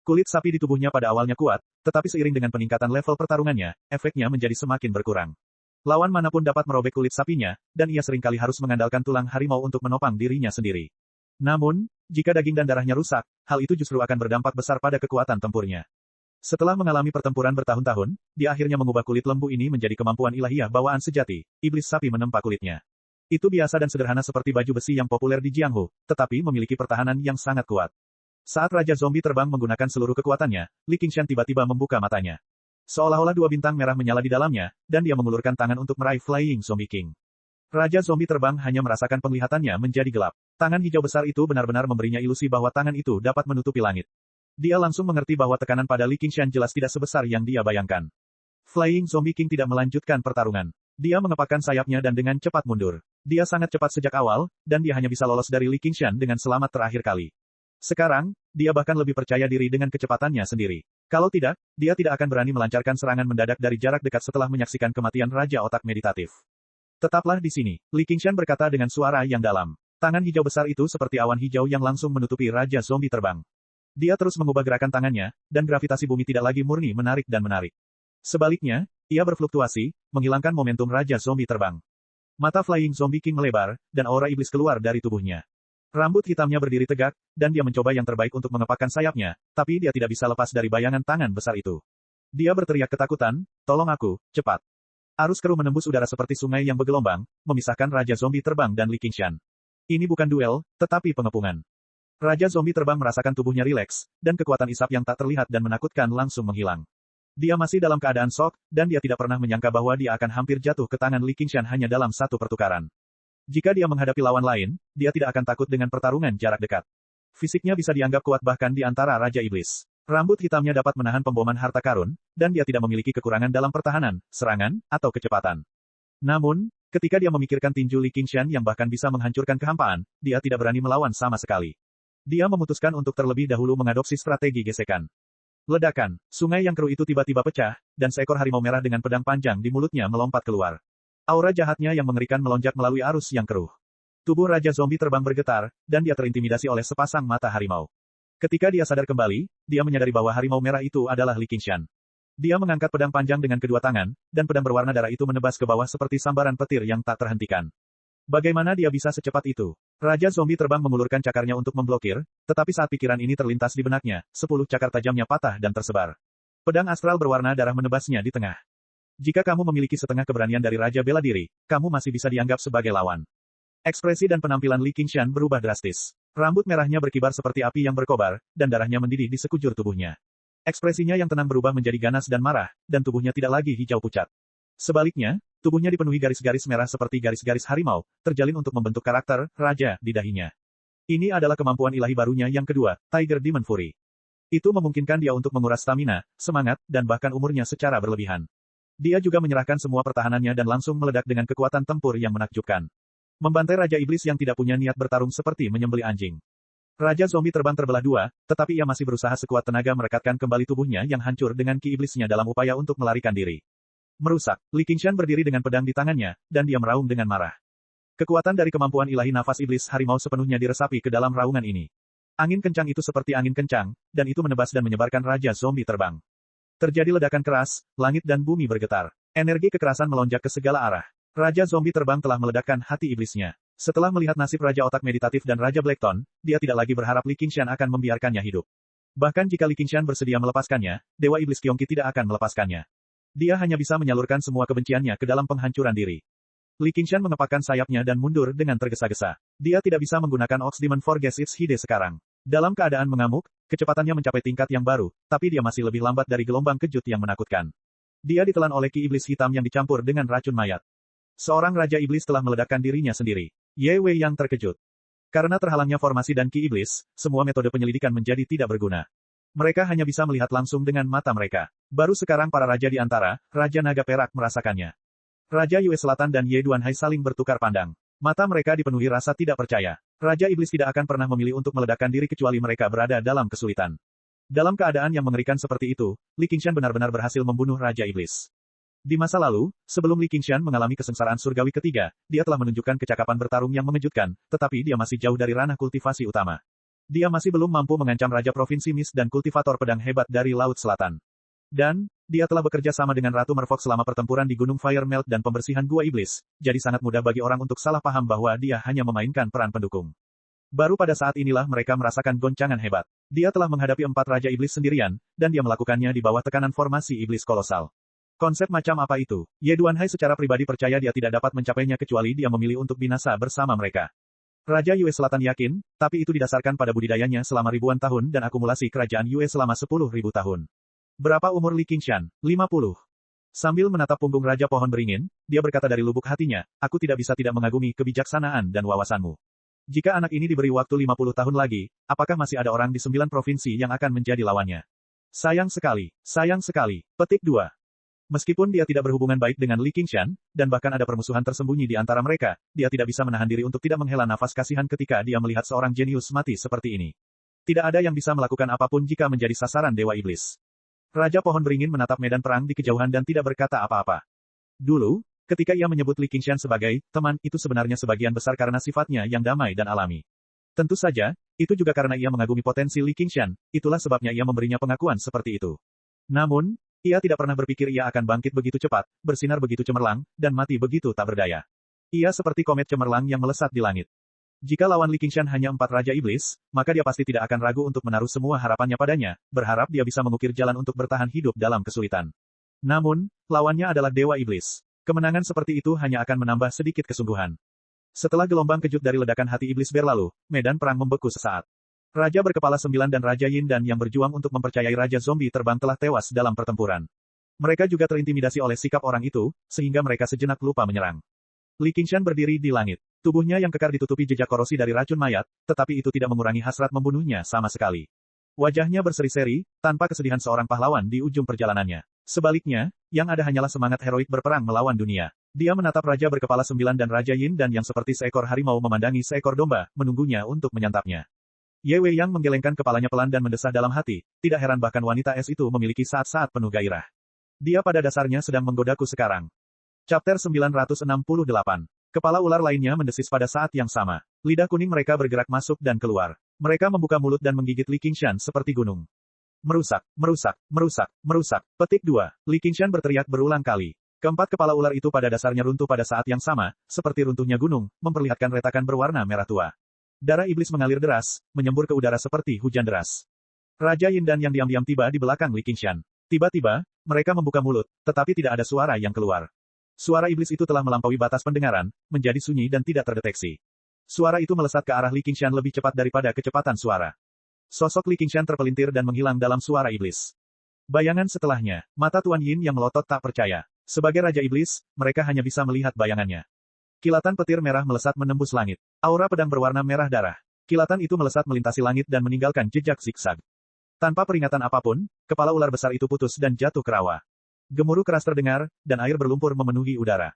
Kulit sapi di tubuhnya pada awalnya kuat, tetapi seiring dengan peningkatan level pertarungannya, efeknya menjadi semakin berkurang. Lawan manapun dapat merobek kulit sapinya, dan ia seringkali harus mengandalkan tulang harimau untuk menopang dirinya sendiri. Namun, jika daging dan darahnya rusak, hal itu justru akan berdampak besar pada kekuatan tempurnya. Setelah mengalami pertempuran bertahun-tahun, dia akhirnya mengubah kulit lembu ini menjadi kemampuan ilahiyah bawaan sejati, iblis sapi menempa kulitnya. Itu biasa dan sederhana seperti baju besi yang populer di Jianghu, tetapi memiliki pertahanan yang sangat kuat. Saat Raja Zombie terbang menggunakan seluruh kekuatannya, Li Qingshan tiba-tiba membuka matanya. Seolah-olah 2 bintang merah menyala di dalamnya, dan dia mengulurkan tangan untuk meraih Flying Zombie King. Raja Zombie terbang hanya merasakan penglihatannya menjadi gelap. Tangan hijau besar itu benar-benar memberinya ilusi bahwa tangan itu dapat menutupi langit. Dia langsung mengerti bahwa tekanan pada Li Qingshan jelas tidak sebesar yang dia bayangkan. Flying Zombie King tidak melanjutkan pertarungan. Dia mengepakkan sayapnya dan dengan cepat mundur. Dia sangat cepat sejak awal, dan dia hanya bisa lolos dari Li Qingshan dengan selamat terakhir kali. Sekarang, dia bahkan lebih percaya diri dengan kecepatannya sendiri. Kalau tidak, dia tidak akan berani melancarkan serangan mendadak dari jarak dekat setelah menyaksikan kematian Raja Otak Meditatif. Tetaplah di sini, Li Qingshan berkata dengan suara yang dalam. Tangan hijau besar itu seperti awan hijau yang langsung menutupi Raja Zombie terbang. Dia terus mengubah gerakan tangannya, dan gravitasi bumi tidak lagi murni menarik dan menarik. Sebaliknya, ia berfluktuasi, menghilangkan momentum Raja Zombie terbang. Mata Flying Zombie King melebar, dan aura iblis keluar dari tubuhnya. Rambut hitamnya berdiri tegak, dan dia mencoba yang terbaik untuk mengepakkan sayapnya, tapi dia tidak bisa lepas dari bayangan tangan besar itu. Dia berteriak ketakutan, tolong aku, cepat. Arus keruh menembus udara seperti sungai yang bergelombang, memisahkan Raja Zombie terbang dan Li Qingshan. Ini bukan duel, tetapi pengepungan. Raja Zombie terbang merasakan tubuhnya rileks, dan kekuatan isap yang tak terlihat dan menakutkan langsung menghilang. Dia masih dalam keadaan shock, dan dia tidak pernah menyangka bahwa dia akan hampir jatuh ke tangan Li Qingshan hanya dalam satu pertukaran. Jika dia menghadapi lawan lain, dia tidak akan takut dengan pertarungan jarak dekat. Fisiknya bisa dianggap kuat bahkan di antara Raja Iblis. Rambut hitamnya dapat menahan pemboman harta karun, dan dia tidak memiliki kekurangan dalam pertahanan, serangan, atau kecepatan. Namun, ketika dia memikirkan tinju Li Qingshan yang bahkan bisa menghancurkan kehampaan, dia tidak berani melawan sama sekali. Dia memutuskan untuk terlebih dahulu mengadopsi strategi gesekan. Ledakan, sungai yang keruh itu tiba-tiba pecah, dan seekor harimau merah dengan pedang panjang di mulutnya melompat keluar. Aura jahatnya yang mengerikan melonjak melalui arus yang keruh. Tubuh Raja Zombie terbang bergetar, dan dia terintimidasi oleh sepasang mata harimau. Ketika dia sadar kembali, dia menyadari bahwa harimau merah itu adalah Li Qingshan. Dia mengangkat pedang panjang dengan kedua tangan, dan pedang berwarna darah itu menebas ke bawah seperti sambaran petir yang tak terhentikan. Bagaimana dia bisa secepat itu? Raja Zombie terbang mengulurkan cakarnya untuk memblokir, tetapi saat pikiran ini terlintas di benaknya, 10 cakar tajamnya patah dan tersebar. Pedang astral berwarna darah menebasnya di tengah. Jika kamu memiliki setengah keberanian dari Raja Bela Diri, kamu masih bisa dianggap sebagai lawan. Ekspresi dan penampilan Li Qingshan berubah drastis. Rambut merahnya berkibar seperti api yang berkobar, dan darahnya mendidih di sekujur tubuhnya. Ekspresinya yang tenang berubah menjadi ganas dan marah, dan tubuhnya tidak lagi hijau pucat. Sebaliknya, tubuhnya dipenuhi garis-garis merah seperti garis-garis harimau, terjalin untuk membentuk karakter Raja di dahinya. Ini adalah kemampuan ilahi barunya yang kedua, Tiger Demon Fury. Itu memungkinkan dia untuk menguras stamina, semangat, dan bahkan umurnya secara berlebihan. Dia juga menyerahkan semua pertahanannya dan langsung meledak dengan kekuatan tempur yang menakjubkan. Membantai Raja Iblis yang tidak punya niat bertarung seperti menyembelih anjing. Raja Zombie terbang terbelah dua, tetapi ia masih berusaha sekuat tenaga merekatkan kembali tubuhnya yang hancur dengan ki iblisnya dalam upaya untuk melarikan diri. Merusak, Li Qingshan berdiri dengan pedang di tangannya, dan dia meraung dengan marah. Kekuatan dari kemampuan ilahi nafas iblis harimau sepenuhnya diresapi ke dalam raungan ini. Angin kencang itu seperti angin kencang, dan itu menebas dan menyebarkan Raja Zombie terbang. Terjadi ledakan keras, langit dan bumi bergetar. Energi kekerasan melonjak ke segala arah. Raja Zombie terbang telah meledakkan hati iblisnya. Setelah melihat nasib Raja Otak Meditatif dan Raja Blackton, dia tidak lagi berharap Li Qingshan akan membiarkannya hidup. Bahkan jika Li Qingshan bersedia melepaskannya, Dewa Iblis Qiongqi tidak akan melepaskannya. Dia hanya bisa menyalurkan semua kebenciannya ke dalam penghancuran diri. Li Qingshan mengepakkan sayapnya dan mundur dengan tergesa-gesa. Dia tidak bisa menggunakan Ox Demon Forges Its Hide sekarang. Dalam keadaan mengamuk, kecepatannya mencapai tingkat yang baru, tapi dia masih lebih lambat dari gelombang kejut yang menakutkan. Dia ditelan oleh ki iblis hitam yang dicampur dengan racun mayat. Seorang Raja Iblis telah meledakkan dirinya sendiri. Ye Wei yang terkejut. Karena terhalangnya formasi dan ki iblis, semua metode penyelidikan menjadi tidak berguna. Mereka hanya bisa melihat langsung dengan mata mereka. Baru sekarang para raja di antara, Raja Naga Perak merasakannya. Raja Yue Selatan dan Ye Duanhai saling bertukar pandang. Mata mereka dipenuhi rasa tidak percaya. Raja Iblis tidak akan pernah memilih untuk meledakkan diri kecuali mereka berada dalam kesulitan. Dalam keadaan yang mengerikan seperti itu, Li Qingshan benar-benar berhasil membunuh Raja Iblis. Di masa lalu, sebelum Li Qingshan mengalami kesengsaraan surgawi ketiga, dia telah menunjukkan kecakapan bertarung yang mengejutkan, tetapi dia masih jauh dari ranah kultivasi utama. Dia masih belum mampu mengancam Raja Provinsi Mist dan kultivator pedang hebat dari Laut Selatan. Dan, dia telah bekerja sama dengan Ratu Merfolk selama pertempuran di Gunung Fire Melt dan pembersihan Gua Iblis, jadi sangat mudah bagi orang untuk salah paham bahwa dia hanya memainkan peran pendukung. Baru pada saat inilah mereka merasakan goncangan hebat. Dia telah menghadapi 4 Raja Iblis sendirian, dan dia melakukannya di bawah tekanan formasi Iblis kolosal. Konsep macam apa itu? Ye Duanhai secara pribadi percaya dia tidak dapat mencapainya kecuali dia memilih untuk binasa bersama mereka. Raja Yue Selatan yakin, tapi itu didasarkan pada budidayanya selama ribuan tahun dan akumulasi kerajaan Yue selama 10.000 tahun. Berapa umur Li Qingshan? 50. Sambil menatap punggung Raja Pohon Beringin, dia berkata dari lubuk hatinya, aku tidak bisa tidak mengagumi kebijaksanaan dan wawasanmu. Jika anak ini diberi waktu 50 tahun lagi, apakah masih ada orang di 9 provinsi yang akan menjadi lawannya? Sayang sekali, sayang sekali. Petik 2. Meskipun dia tidak berhubungan baik dengan Li Qingshan, dan bahkan ada permusuhan tersembunyi di antara mereka, dia tidak bisa menahan diri untuk tidak menghela nafas kasihan ketika dia melihat seorang jenius mati seperti ini. Tidak ada yang bisa melakukan apapun jika menjadi sasaran Dewa Iblis. Raja Pohon Beringin menatap medan perang di kejauhan dan tidak berkata apa-apa. Dulu, ketika ia menyebut Li Qingshan sebagai teman, itu sebenarnya sebagian besar karena sifatnya yang damai dan alami. Tentu saja, itu juga karena ia mengagumi potensi Li Qingshan, itulah sebabnya ia memberinya pengakuan seperti itu. Namun, ia tidak pernah berpikir ia akan bangkit begitu cepat, bersinar begitu cemerlang, dan mati begitu tak berdaya. Ia seperti komet cemerlang yang melesat di langit. Jika lawan Li Qingshan hanya 4 Raja Iblis, maka dia pasti tidak akan ragu untuk menaruh semua harapannya padanya, berharap dia bisa mengukir jalan untuk bertahan hidup dalam kesulitan. Namun, lawannya adalah Dewa Iblis. Kemenangan seperti itu hanya akan menambah sedikit kesungguhan. Setelah gelombang kejut dari ledakan hati iblis berlalu, medan perang membeku sesaat. Raja berkepala 9 dan Raja Yin dan yang berjuang untuk mempercayai Raja Zombie terbang telah tewas dalam pertempuran. Mereka juga terintimidasi oleh sikap orang itu, sehingga mereka sejenak lupa menyerang. Li Qingshan berdiri di langit. Tubuhnya yang kekar ditutupi jejak korosi dari racun mayat, tetapi itu tidak mengurangi hasrat membunuhnya sama sekali. Wajahnya berseri-seri, tanpa kesedihan seorang pahlawan di ujung perjalanannya. Sebaliknya, yang ada hanyalah semangat heroik berperang melawan dunia. Dia menatap Raja berkepala 9 dan Raja Yin dan yang seperti seekor harimau memandangi seekor domba, menunggunya untuk menyantapnya. Ye Wei yang menggelengkan kepalanya pelan dan mendesah dalam hati, tidak heran bahkan wanita es itu memiliki saat-saat penuh gairah. Dia pada dasarnya sedang menggodaku sekarang. Chapter 968. Kepala ular lainnya mendesis pada saat yang sama. Lidah kuning mereka bergerak masuk dan keluar. Mereka membuka mulut dan menggigit Li Qingshan seperti gunung. Merusak, merusak, merusak, merusak. Petik 2. Li Qingshan berteriak berulang kali. Keempat kepala ular itu pada dasarnya runtuh pada saat yang sama, seperti runtuhnya gunung, memperlihatkan retakan berwarna merah tua. Darah iblis mengalir deras, menyembur ke udara seperti hujan deras. Raja Yin dan yang diam-diam tiba di belakang Li Qingshan. Tiba-tiba, mereka membuka mulut, tetapi tidak ada suara yang keluar. Suara iblis itu telah melampaui batas pendengaran, menjadi sunyi dan tidak terdeteksi. Suara itu melesat ke arah Li Qingshan lebih cepat daripada kecepatan suara. Sosok Li Qingshan terpelintir dan menghilang dalam suara iblis. Bayangan setelahnya, mata Tuan Yin yang melotot tak percaya. Sebagai Raja Iblis, mereka hanya bisa melihat bayangannya. Kilatan petir merah melesat menembus langit. Aura pedang berwarna merah darah. Kilatan itu melesat melintasi langit dan meninggalkan jejak zigzag. Tanpa peringatan apapun, kepala ular besar itu putus dan jatuh ke rawa. Gemuruh keras terdengar, dan air berlumpur memenuhi udara.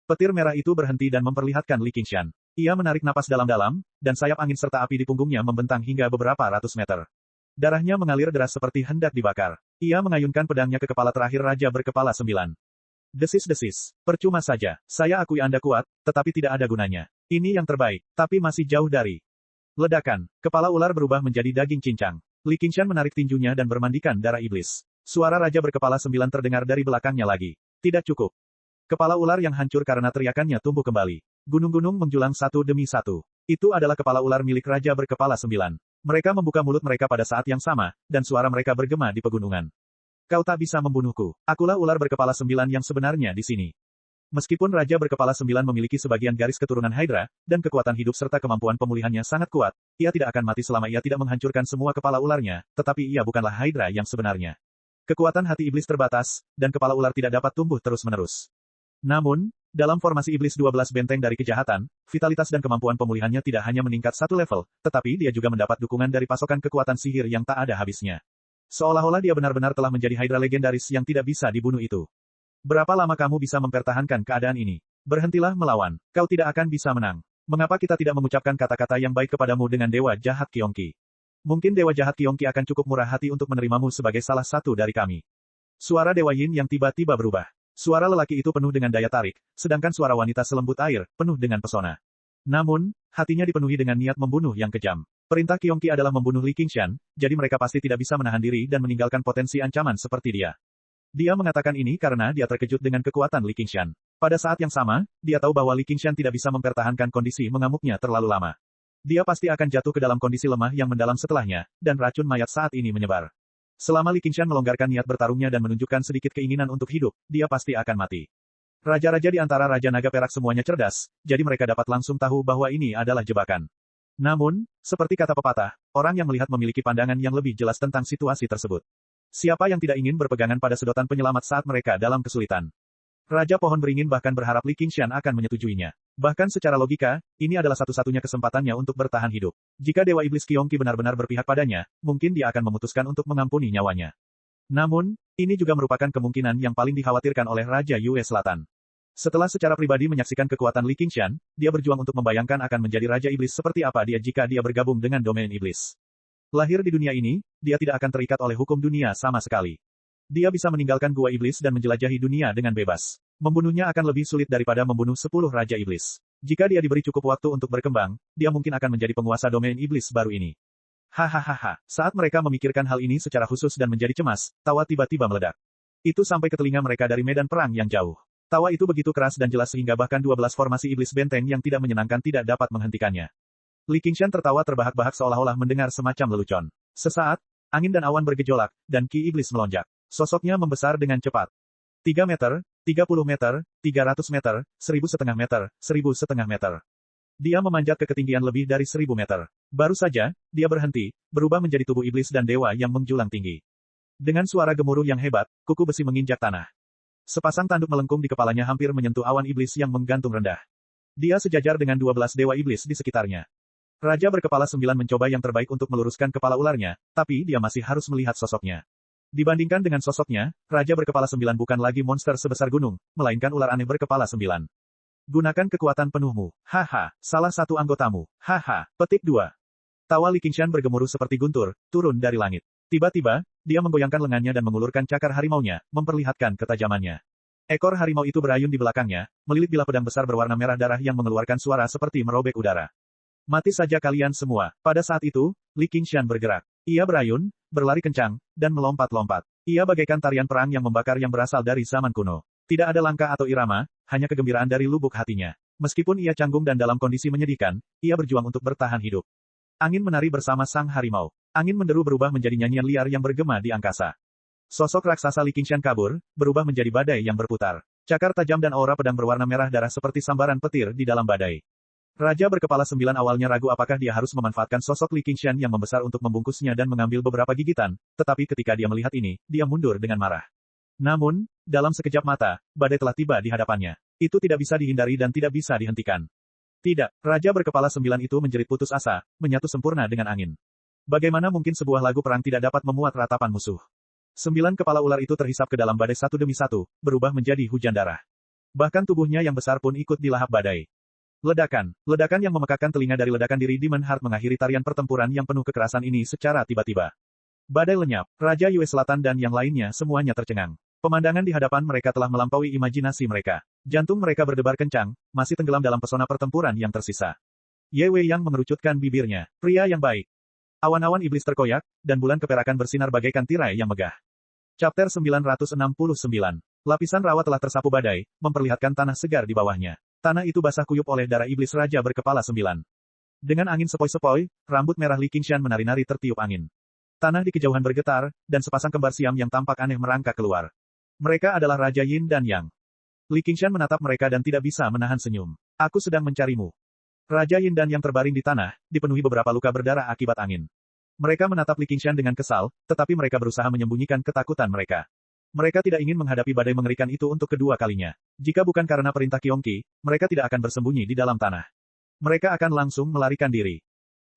Petir merah itu berhenti dan memperlihatkan Li Qingshan. Ia menarik napas dalam-dalam, dan sayap angin serta api di punggungnya membentang hingga beberapa ratus meter. Darahnya mengalir deras seperti hendak dibakar. Ia mengayunkan pedangnya ke kepala terakhir Raja berkepala 9. Desis-desis. Percuma saja. Saya akui Anda kuat, tetapi tidak ada gunanya. Ini yang terbaik, tapi masih jauh dari. Ledakan. Kepala ular berubah menjadi daging cincang. Li Qingshan menarik tinjunya dan bermandikan darah iblis. Suara Raja berkepala 9 terdengar dari belakangnya lagi. Tidak cukup. Kepala ular yang hancur karena teriakannya tumbuh kembali. Gunung-gunung menjulang satu demi satu. Itu adalah kepala ular milik Raja berkepala 9. Mereka membuka mulut mereka pada saat yang sama, dan suara mereka bergema di pegunungan. Kau tak bisa membunuhku. Akulah ular berkepala 9 yang sebenarnya di sini. Meskipun Raja berkepala 9 memiliki sebagian garis keturunan Hydra, dan kekuatan hidup serta kemampuan pemulihannya sangat kuat, ia tidak akan mati selama ia tidak menghancurkan semua kepala ularnya, tetapi ia bukanlah Hydra yang sebenarnya. Kekuatan hati iblis terbatas, dan kepala ular tidak dapat tumbuh terus-menerus. Namun, dalam formasi iblis 12 benteng dari kejahatan, vitalitas dan kemampuan pemulihannya tidak hanya meningkat satu level, tetapi dia juga mendapat dukungan dari pasokan kekuatan sihir yang tak ada habisnya. Seolah-olah dia benar-benar telah menjadi Hydra legendaris yang tidak bisa dibunuh itu. Berapa lama kamu bisa mempertahankan keadaan ini? Berhentilah melawan. Kau tidak akan bisa menang. Mengapa kita tidak mengucapkan kata-kata yang baik kepadamu dengan Dewa Jahat Qiyongqi? Mungkin Dewa Jahat Qiyongqi akan cukup murah hati untuk menerimamu sebagai salah satu dari kami. Suara Dewa Yin yang tiba-tiba berubah. Suara lelaki itu penuh dengan daya tarik, sedangkan suara wanita selembut air, penuh dengan pesona. Namun, hatinya dipenuhi dengan niat membunuh yang kejam. Perintah Qiyongqi adalah membunuh Li Qingshan, jadi mereka pasti tidak bisa menahan diri dan meninggalkan potensi ancaman seperti dia. Dia mengatakan ini karena dia terkejut dengan kekuatan Li Qingshan. Pada saat yang sama, dia tahu bahwa Li Qingshan tidak bisa mempertahankan kondisi mengamuknya terlalu lama. Dia pasti akan jatuh ke dalam kondisi lemah yang mendalam setelahnya, dan racun mayat saat ini menyebar. Selama Li Qingshan melonggarkan niat bertarungnya dan menunjukkan sedikit keinginan untuk hidup, dia pasti akan mati. Raja-raja di antara Raja Naga Perak semuanya cerdas, jadi mereka dapat langsung tahu bahwa ini adalah jebakan. Namun, seperti kata pepatah, orang yang melihat memiliki pandangan yang lebih jelas tentang situasi tersebut. Siapa yang tidak ingin berpegangan pada sedotan penyelamat saat mereka dalam kesulitan? Raja Pohon Beringin bahkan berharap Li Qingshan akan menyetujuinya. Bahkan secara logika, ini adalah satu-satunya kesempatannya untuk bertahan hidup. Jika Dewa Iblis Qiyongqi benar-benar berpihak padanya, mungkin dia akan memutuskan untuk mengampuni nyawanya. Namun, ini juga merupakan kemungkinan yang paling dikhawatirkan oleh Raja Yue Selatan. Setelah secara pribadi menyaksikan kekuatan Li Qingshan, dia berjuang untuk membayangkan akan menjadi Raja Iblis seperti apa dia jika dia bergabung dengan domain iblis. Lahir di dunia ini, dia tidak akan terikat oleh hukum dunia sama sekali. Dia bisa meninggalkan gua iblis dan menjelajahi dunia dengan bebas. Membunuhnya akan lebih sulit daripada membunuh 10 Raja Iblis. Jika dia diberi cukup waktu untuk berkembang, dia mungkin akan menjadi penguasa domain iblis baru ini. Hahaha. Saat mereka memikirkan hal ini secara khusus dan menjadi cemas, tawa tiba-tiba meledak. Itu sampai ke telinga mereka dari medan perang yang jauh. Tawa itu begitu keras dan jelas sehingga bahkan 12 formasi iblis benteng yang tidak menyenangkan tidak dapat menghentikannya. Li Qingshan tertawa terbahak-bahak seolah-olah mendengar semacam lelucon. Sesaat, angin dan awan bergejolak, dan ki iblis melonjak. Sosoknya membesar dengan cepat. 3 meter, 30 meter, 300 meter, 1.500 meter, 1.500 meter. Dia memanjat ke ketinggian lebih dari 1.000 meter. Baru saja, dia berhenti, berubah menjadi tubuh iblis dan dewa yang menjulang tinggi. Dengan suara gemuruh yang hebat, kuku besi menginjak tanah. Sepasang tanduk melengkung di kepalanya hampir menyentuh awan iblis yang menggantung rendah. Dia sejajar dengan 12 dewa iblis di sekitarnya. Raja berkepala 9 mencoba yang terbaik untuk meluruskan kepala ularnya, tapi dia masih harus melihat sosoknya. Dibandingkan dengan sosoknya, Raja berkepala 9 bukan lagi monster sebesar gunung, melainkan ular aneh berkepala 9. Gunakan kekuatan penuhmu. Haha, salah satu anggotamu. Haha, petik 2. Tawa Li Qingshan bergemuruh seperti guntur, turun dari langit. Tiba-tiba, dia menggoyangkan lengannya dan mengulurkan cakar harimaunya, memperlihatkan ketajamannya. Ekor harimau itu berayun di belakangnya, melilit bilah pedang besar berwarna merah darah yang mengeluarkan suara seperti merobek udara. Mati saja kalian semua. Pada saat itu, Li Qingshan bergerak. Ia berayun, berlari kencang, dan melompat-lompat. Ia bagaikan tarian perang yang membakar yang berasal dari zaman kuno. Tidak ada langkah atau irama, hanya kegembiraan dari lubuk hatinya. Meskipun ia canggung dan dalam kondisi menyedihkan, ia berjuang untuk bertahan hidup. Angin menari bersama sang harimau. Angin menderu berubah menjadi nyanyian liar yang bergema di angkasa. Sosok raksasa Li Qingshan kabur, berubah menjadi badai yang berputar. Cakar tajam dan aura pedang berwarna merah darah seperti sambaran petir di dalam badai. Raja berkepala 9 awalnya ragu apakah dia harus memanfaatkan sosok Li Qingshan yang membesar untuk membungkusnya dan mengambil beberapa gigitan, tetapi ketika dia melihat ini, dia mundur dengan marah. Namun, dalam sekejap mata, badai telah tiba di hadapannya. Itu tidak bisa dihindari dan tidak bisa dihentikan. Tidak, Raja berkepala 9 itu menjerit putus asa, menyatu sempurna dengan angin. Bagaimana mungkin sebuah lagu perang tidak dapat memuat ratapan musuh? 9 kepala ular itu terhisap ke dalam badai satu demi satu, berubah menjadi hujan darah. Bahkan tubuhnya yang besar pun ikut dilahap badai. Ledakan yang memekakan telinga dari ledakan diri Demon Heart mengakhiri tarian pertempuran yang penuh kekerasan ini secara tiba-tiba. Badai lenyap, Raja Yue Selatan dan yang lainnya semuanya tercengang. Pemandangan di hadapan mereka telah melampaui imajinasi mereka. Jantung mereka berdebar kencang, masih tenggelam dalam pesona pertempuran yang tersisa. Ye Wei yang mengerucutkan bibirnya. Pria yang baik. Awan-awan iblis terkoyak, dan bulan keperakan bersinar bagaikan tirai yang megah. Chapter 969. Lapisan rawa telah tersapu badai, memperlihatkan tanah segar di bawahnya. Tanah itu basah kuyup oleh darah iblis raja berkepala 9. Dengan angin sepoi-sepoi, rambut merah Li Qingshan menari-nari tertiup angin. Tanah di kejauhan bergetar, dan sepasang kembar siam yang tampak aneh merangkak keluar. Mereka adalah Raja Yin dan Yang. Li Qingshan menatap mereka dan tidak bisa menahan senyum. Aku sedang mencarimu. Raja Yin dan Yang terbaring di tanah, dipenuhi beberapa luka berdarah akibat angin. Mereka menatap Li Qingshan dengan kesal, tetapi mereka berusaha menyembunyikan ketakutan mereka. Mereka tidak ingin menghadapi badai mengerikan itu untuk kedua kalinya. Jika bukan karena perintah Qiongqi, mereka tidak akan bersembunyi di dalam tanah. Mereka akan langsung melarikan diri.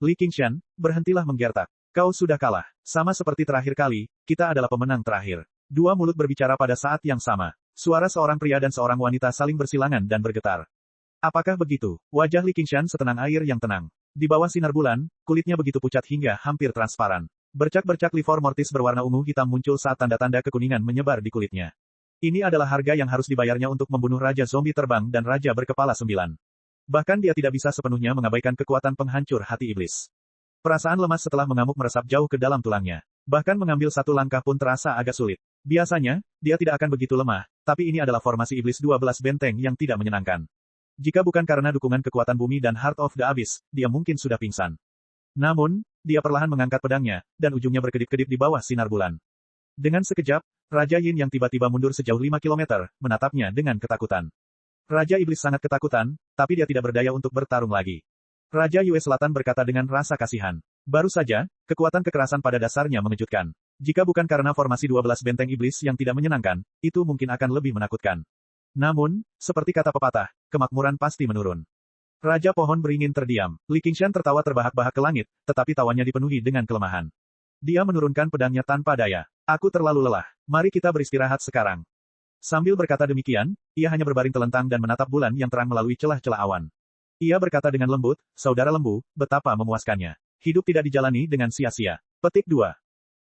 Li Qingshan, berhentilah menggertak. Kau sudah kalah. Sama seperti terakhir kali, kita adalah pemenang terakhir. Dua mulut berbicara pada saat yang sama. Suara seorang pria dan seorang wanita saling bersilangan dan bergetar. Apakah begitu? Wajah Li Qingshan setenang air yang tenang. Di bawah sinar bulan, kulitnya begitu pucat hingga hampir transparan. Bercak-bercak livor mortis berwarna ungu hitam muncul saat tanda-tanda kekuningan menyebar di kulitnya. Ini adalah harga yang harus dibayarnya untuk membunuh Raja Zombie Terbang dan Raja Berkepala 9. Bahkan dia tidak bisa sepenuhnya mengabaikan kekuatan penghancur hati iblis. Perasaan lemas setelah mengamuk meresap jauh ke dalam tulangnya. Bahkan mengambil satu langkah pun terasa agak sulit. Biasanya, dia tidak akan begitu lemah, tapi ini adalah formasi iblis 12 benteng yang tidak menyenangkan. Jika bukan karena dukungan kekuatan bumi dan Heart of the Abyss, dia mungkin sudah pingsan. Namun, dia perlahan mengangkat pedangnya, dan ujungnya berkedip-kedip di bawah sinar bulan. Dengan sekejap, Raja Yin yang tiba-tiba mundur sejauh 5 kilometer, menatapnya dengan ketakutan. Raja Iblis sangat ketakutan, tapi dia tidak berdaya untuk bertarung lagi. Raja Yue Selatan berkata dengan rasa kasihan. Baru saja, kekuatan kekerasan pada dasarnya mengejutkan. Jika bukan karena formasi 12 benteng iblis yang tidak menyenangkan, itu mungkin akan lebih menakutkan. Namun, seperti kata pepatah, kemakmuran pasti menurun. Raja Pohon Beringin terdiam. Li Qingshan tertawa terbahak-bahak ke langit, tetapi tawanya dipenuhi dengan kelemahan. Dia menurunkan pedangnya tanpa daya. Aku terlalu lelah. Mari kita beristirahat sekarang. Sambil berkata demikian, ia hanya berbaring telentang dan menatap bulan yang terang melalui celah-celah awan. Ia berkata dengan lembut, saudara lembu, betapa memuaskannya. Hidup tidak dijalani dengan sia-sia. Petik 2.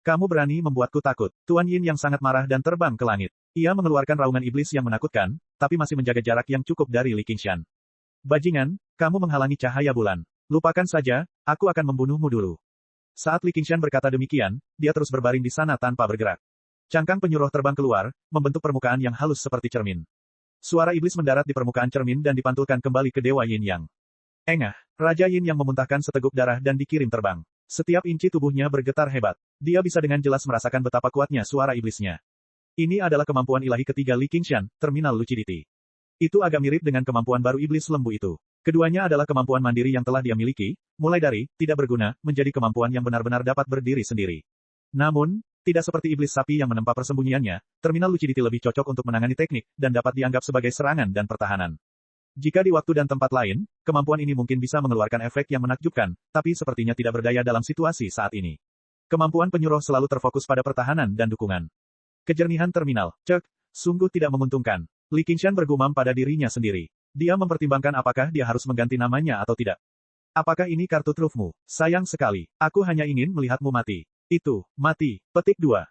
Kamu berani membuatku takut. Tuan Yin yang sangat marah dan terbang ke langit. Ia mengeluarkan raungan iblis yang menakutkan, tapi masih menjaga jarak yang cukup dari Li Qingshan. Bajingan, kamu menghalangi cahaya bulan. Lupakan saja, aku akan membunuhmu dulu. Saat Li Qingshan berkata demikian, dia terus berbaring di sana tanpa bergerak. Cangkang penyuruh terbang keluar, membentuk permukaan yang halus seperti cermin. Suara iblis mendarat di permukaan cermin dan dipantulkan kembali ke Dewa Yin Yang. Engah, Raja Yin yang memuntahkan seteguk darah dan dikirim terbang. Setiap inci tubuhnya bergetar hebat. Dia bisa dengan jelas merasakan betapa kuatnya suara iblisnya. Ini adalah kemampuan ilahi ketiga Li Qingshan, Terminal Lucidity. Itu agak mirip dengan kemampuan baru iblis lembu itu. Keduanya adalah kemampuan mandiri yang telah dia miliki, mulai dari tidak berguna menjadi kemampuan yang benar-benar dapat berdiri sendiri. Namun, tidak seperti iblis sapi yang menempa persembunyiannya, Terminal Lucidity lebih cocok untuk menangani teknik dan dapat dianggap sebagai serangan dan pertahanan. Jika di waktu dan tempat lain, kemampuan ini mungkin bisa mengeluarkan efek yang menakjubkan, tapi sepertinya tidak berdaya dalam situasi saat ini. Kemampuan penyuruh selalu terfokus pada pertahanan dan dukungan. Kejernihan terminal, cek, sungguh tidak menguntungkan. Li Qingshan bergumam pada dirinya sendiri. Dia mempertimbangkan apakah dia harus mengganti namanya atau tidak. Apakah ini kartu trufmu? Sayang sekali, aku hanya ingin melihatmu mati. Itu, mati. Petik 2.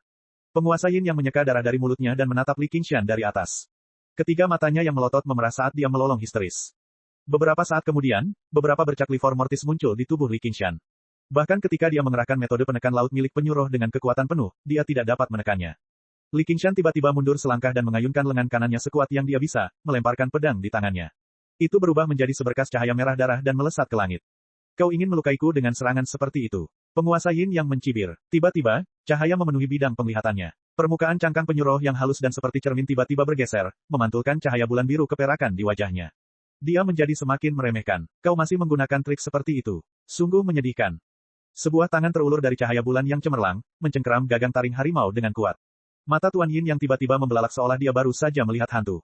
Penguasa Yin yang menyeka darah dari mulutnya dan menatap Li Qingshan dari atas. Ketiga matanya yang melotot memerah saat dia melolong histeris. Beberapa saat kemudian, beberapa bercak livor mortis muncul di tubuh Li Qingshan. Bahkan ketika dia mengerahkan metode penekan laut milik penyuruh dengan kekuatan penuh, dia tidak dapat menekannya. Li Qingshan tiba-tiba mundur selangkah dan mengayunkan lengan kanannya sekuat yang dia bisa, melemparkan pedang di tangannya. Itu berubah menjadi seberkas cahaya merah darah dan melesat ke langit. Kau ingin melukaiku dengan serangan seperti itu. Penguasa Yin yang mencibir. Tiba-tiba, cahaya memenuhi bidang penglihatannya. Permukaan cangkang penyuruh yang halus dan seperti cermin tiba-tiba bergeser, memantulkan cahaya bulan biru keperakan di wajahnya. Dia menjadi semakin meremehkan. Kau masih menggunakan trik seperti itu. Sungguh menyedihkan. Sebuah tangan terulur dari cahaya bulan yang cemerlang, mencengkeram gagang taring harimau dengan kuat. Mata Tuan Yin yang tiba-tiba membelalak seolah dia baru saja melihat hantu.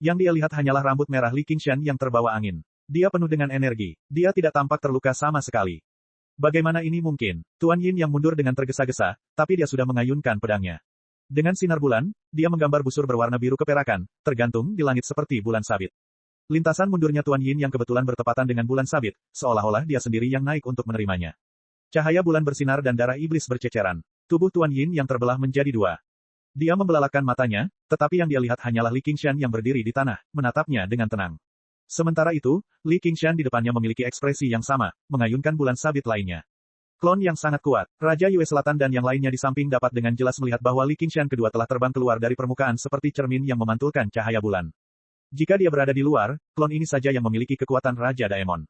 Yang dia lihat hanyalah rambut merah Li Qingshan yang terbawa angin. Dia penuh dengan energi. Dia tidak tampak terluka sama sekali. Bagaimana ini mungkin? Tuan Yin yang mundur dengan tergesa-gesa, tapi dia sudah mengayunkan pedangnya. Dengan sinar bulan, dia menggambar busur berwarna biru keperakan, tergantung di langit seperti bulan sabit. Lintasan mundurnya Tuan Yin yang kebetulan bertepatan dengan bulan sabit, seolah-olah dia sendiri yang naik untuk menerimanya. Cahaya bulan bersinar dan darah iblis berceceran. Tubuh Tuan Yin yang terbelah menjadi dua. Dia membelalakkan matanya, tetapi yang dia lihat hanyalah Li Qingshan yang berdiri di tanah, menatapnya dengan tenang. Sementara itu, Li Qingshan di depannya memiliki ekspresi yang sama, mengayunkan bulan sabit lainnya. Klon yang sangat kuat, Raja Yue Selatan dan yang lainnya di samping dapat dengan jelas melihat bahwa Li Qingshan kedua telah terbang keluar dari permukaan seperti cermin yang memantulkan cahaya bulan. Jika dia berada di luar, klon ini saja yang memiliki kekuatan Raja Daemon.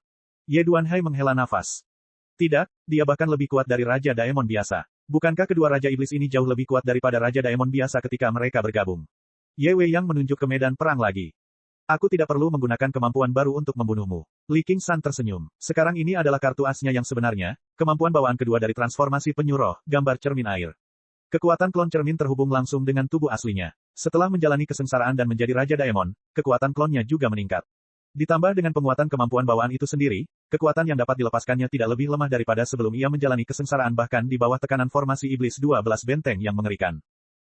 Ye Duanhai menghela nafas. Tidak, dia bahkan lebih kuat dari Raja Daemon biasa. Bukankah kedua Raja Iblis ini jauh lebih kuat daripada Raja Daemon biasa ketika mereka bergabung? Ye Wei yang menunjuk ke medan perang lagi. Aku tidak perlu menggunakan kemampuan baru untuk membunuhmu. Li Qingshan tersenyum. Sekarang ini adalah kartu asnya yang sebenarnya, kemampuan bawaan kedua dari transformasi penyuruh, gambar cermin air. Kekuatan klon cermin terhubung langsung dengan tubuh aslinya. Setelah menjalani kesengsaraan dan menjadi Raja Daemon, kekuatan klonnya juga meningkat. Ditambah dengan penguatan kemampuan bawaan itu sendiri, kekuatan yang dapat dilepaskannya tidak lebih lemah daripada sebelum ia menjalani kesengsaraan bahkan di bawah tekanan formasi iblis 12 benteng yang mengerikan.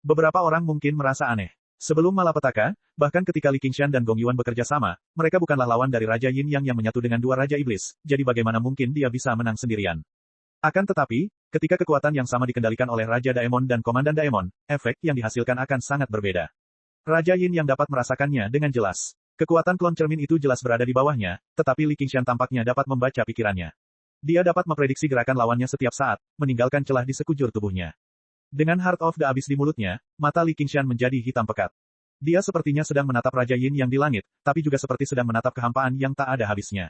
Beberapa orang mungkin merasa aneh. Sebelum malapetaka, bahkan ketika Li Qingshan dan Gong Yuan bekerja sama, mereka bukanlah lawan dari Raja Yin yang menyatu dengan dua Raja Iblis, jadi bagaimana mungkin dia bisa menang sendirian. Akan tetapi, ketika kekuatan yang sama dikendalikan oleh Raja Daemon dan Komandan Daemon, efek yang dihasilkan akan sangat berbeda. Raja Yin yang dapat merasakannya dengan jelas. Kekuatan klon cermin itu jelas berada di bawahnya, tetapi Li Qingshan tampaknya dapat membaca pikirannya. Dia dapat memprediksi gerakan lawannya setiap saat, meninggalkan celah di sekujur tubuhnya. Dengan Heart of the Abyss di mulutnya, mata Li Qingshan menjadi hitam pekat. Dia sepertinya sedang menatap Raja Yin yang di langit, tapi juga seperti sedang menatap kehampaan yang tak ada habisnya.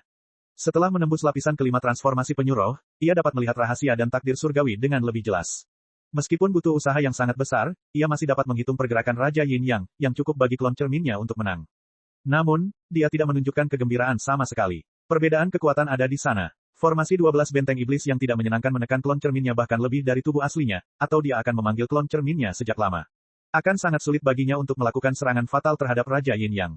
Setelah menembus lapisan kelima transformasi penyuruh, ia dapat melihat rahasia dan takdir surgawi dengan lebih jelas. Meskipun butuh usaha yang sangat besar, ia masih dapat menghitung pergerakan Raja Yin yang cukup bagi klon cerminnya untuk menang. Namun, dia tidak menunjukkan kegembiraan sama sekali. Perbedaan kekuatan ada di sana. Formasi 12 benteng iblis yang tidak menyenangkan menekan klon cerminnya bahkan lebih dari tubuh aslinya, atau dia akan memanggil klon cerminnya sejak lama. Akan sangat sulit baginya untuk melakukan serangan fatal terhadap Raja Yin Yang.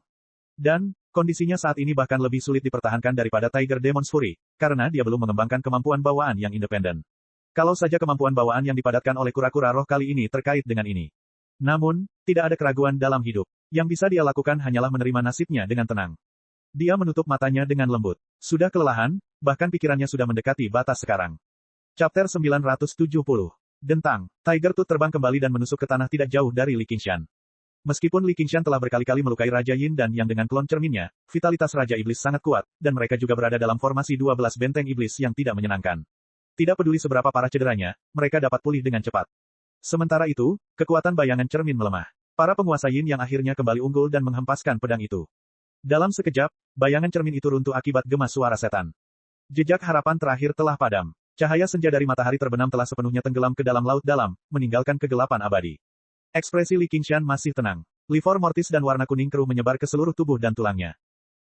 Dan, kondisinya saat ini bahkan lebih sulit dipertahankan daripada Tiger Demon's Fury, karena dia belum mengembangkan kemampuan bawaan yang independen. Kalau saja kemampuan bawaan yang dipadatkan oleh kura-kura roh kali ini terkait dengan ini. Namun, tidak ada keraguan dalam hidup. Yang bisa dia lakukan hanyalah menerima nasibnya dengan tenang. Dia menutup matanya dengan lembut. Sudah kelelahan, bahkan pikirannya sudah mendekati batas sekarang. Chapter 970. Dentang. Tiger Tooth terbang kembali dan menusuk ke tanah tidak jauh dari Li Qingshan. Meskipun Li Qingshan telah berkali-kali melukai Raja Yin dan Yang dengan klon cerminnya, vitalitas Raja Iblis sangat kuat, dan mereka juga berada dalam formasi 12 benteng iblis yang tidak menyenangkan. Tidak peduli seberapa parah cederanya, mereka dapat pulih dengan cepat. Sementara itu, kekuatan bayangan cermin melemah. Para penguasa Yin yang akhirnya kembali unggul dan menghempaskan pedang itu. Dalam sekejap, bayangan cermin itu runtuh akibat gema suara setan. Jejak harapan terakhir telah padam. Cahaya senja dari matahari terbenam telah sepenuhnya tenggelam ke dalam laut dalam, meninggalkan kegelapan abadi. Ekspresi Li Qingshan masih tenang. Livor mortis dan warna kuning keruh menyebar ke seluruh tubuh dan tulangnya.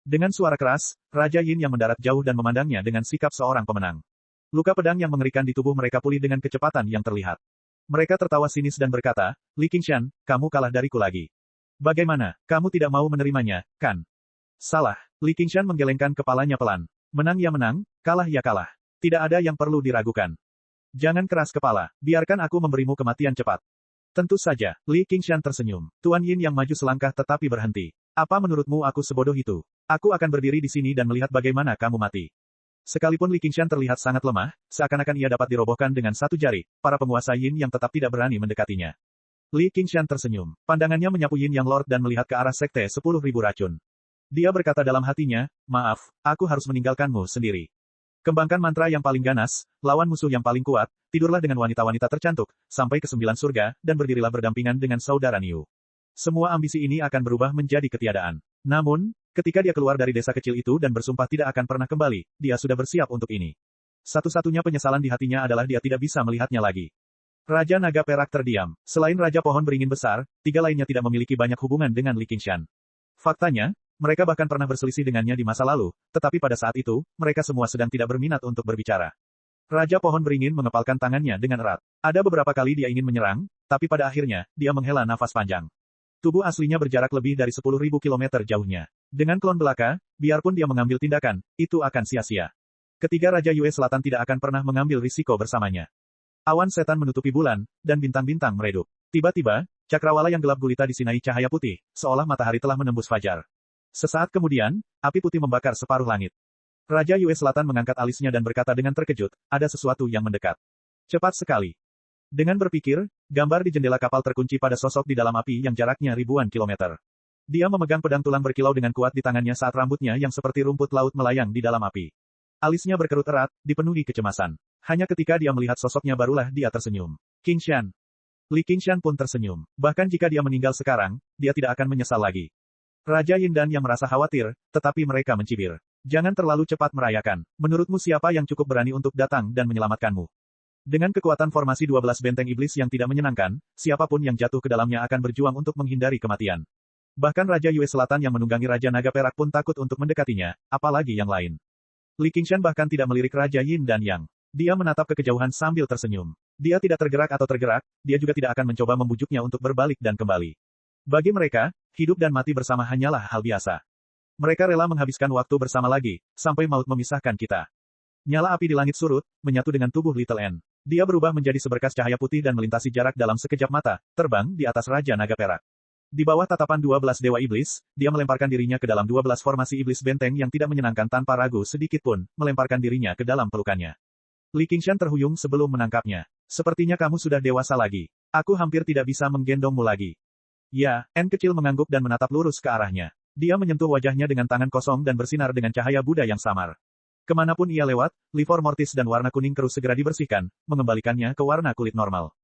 Dengan suara keras, Raja Yin yang mendarat jauh dan memandangnya dengan sikap seorang pemenang. Luka pedang yang mengerikan di tubuh mereka pulih dengan kecepatan yang terlihat. Mereka tertawa sinis dan berkata, Li Qingshan, kamu kalah dariku lagi. Bagaimana, kamu tidak mau menerimanya, kan? Salah. Li Qingshan menggelengkan kepalanya pelan. Menang ya menang, kalah ya kalah. Tidak ada yang perlu diragukan. Jangan keras kepala, biarkan aku memberimu kematian cepat. Tentu saja, Li Qingshan tersenyum. Tuan Yin yang maju selangkah tetapi berhenti. Apa menurutmu aku sebodoh itu? Aku akan berdiri di sini dan melihat bagaimana kamu mati. Sekalipun Li Qingshan terlihat sangat lemah, seakan-akan ia dapat dirobohkan dengan satu jari, para penguasa Yin yang tetap tidak berani mendekatinya. Li Qingshan tersenyum. Pandangannya menyapu Yin Yang Lord dan melihat ke arah sekte 10.000 racun. Dia berkata dalam hatinya, maaf, aku harus meninggalkanmu sendiri. Kembangkan mantra yang paling ganas, lawan musuh yang paling kuat, tidurlah dengan wanita-wanita tercantik, sampai ke 9 surga, dan berdirilah berdampingan dengan saudara Niu. Semua ambisi ini akan berubah menjadi ketiadaan. Namun, ketika dia keluar dari desa kecil itu dan bersumpah tidak akan pernah kembali, dia sudah bersiap untuk ini. Satu-satunya penyesalan di hatinya adalah dia tidak bisa melihatnya lagi. Raja Naga Perak terdiam. Selain Raja Pohon Beringin Besar, 3 lainnya tidak memiliki banyak hubungan dengan Li Qingshan. Faktanya, mereka bahkan pernah berselisih dengannya di masa lalu, tetapi pada saat itu, mereka semua sedang tidak berminat untuk berbicara. Raja Pohon Beringin mengepalkan tangannya dengan erat. Ada beberapa kali dia ingin menyerang, tapi pada akhirnya, dia menghela nafas panjang. Tubuh aslinya berjarak lebih dari 10.000 kilometer jauhnya. Dengan klon belaka, biarpun dia mengambil tindakan, itu akan sia-sia. Ketiga Raja Yue Selatan tidak akan pernah mengambil risiko bersamanya. Awan setan menutupi bulan, dan bintang-bintang meredup. Tiba-tiba, cakrawala yang gelap gulita disinai cahaya putih, seolah matahari telah menembus fajar. Sesaat kemudian, api putih membakar separuh langit. Raja Yue Selatan mengangkat alisnya dan berkata dengan terkejut, ada sesuatu yang mendekat. Cepat sekali. Dengan berpikir, gambar di jendela kapal terkunci pada sosok di dalam api yang jaraknya ribuan kilometer. Dia memegang pedang tulang berkilau dengan kuat di tangannya saat rambutnya yang seperti rumput laut melayang di dalam api. Alisnya berkerut erat, dipenuhi kecemasan. Hanya ketika dia melihat sosoknya barulah dia tersenyum. Qingshan. Li Qingshan pun tersenyum. Bahkan jika dia meninggal sekarang, dia tidak akan menyesal lagi. Raja Yin dan yang merasa khawatir, tetapi mereka mencibir. Jangan terlalu cepat merayakan. Menurutmu siapa yang cukup berani untuk datang dan menyelamatkanmu? Dengan kekuatan formasi 12 benteng iblis yang tidak menyenangkan, siapapun yang jatuh ke dalamnya akan berjuang untuk menghindari kematian. Bahkan Raja Yue Selatan yang menunggangi Raja Naga Perak pun takut untuk mendekatinya, apalagi yang lain. Li Qingshan bahkan tidak melirik Raja Yin dan Yang. Dia menatap ke kejauhan sambil tersenyum. Dia tidak tergerak atau tergerak, dia juga tidak akan mencoba membujuknya untuk berbalik dan kembali. Bagi mereka, hidup dan mati bersama hanyalah hal biasa. Mereka rela menghabiskan waktu bersama lagi, sampai maut memisahkan kita. Nyala api di langit surut, menyatu dengan tubuh Little N. Dia berubah menjadi seberkas cahaya putih dan melintasi jarak dalam sekejap mata, terbang di atas Raja Naga Perak. Di bawah tatapan 12 dewa iblis, dia melemparkan dirinya ke dalam 12 formasi iblis benteng yang tidak menyenangkan tanpa ragu sedikit pun, melemparkan dirinya ke dalam pelukannya. Li Qingshan terhuyung sebelum menangkapnya. Sepertinya kamu sudah dewasa lagi. Aku hampir tidak bisa menggendongmu lagi. Ya, N kecil mengangguk dan menatap lurus ke arahnya. Dia menyentuh wajahnya dengan tangan kosong dan bersinar dengan cahaya Buddha yang samar. Kemanapun ia lewat, livor mortis dan warna kuning keruh segera dibersihkan, mengembalikannya ke warna kulit normal.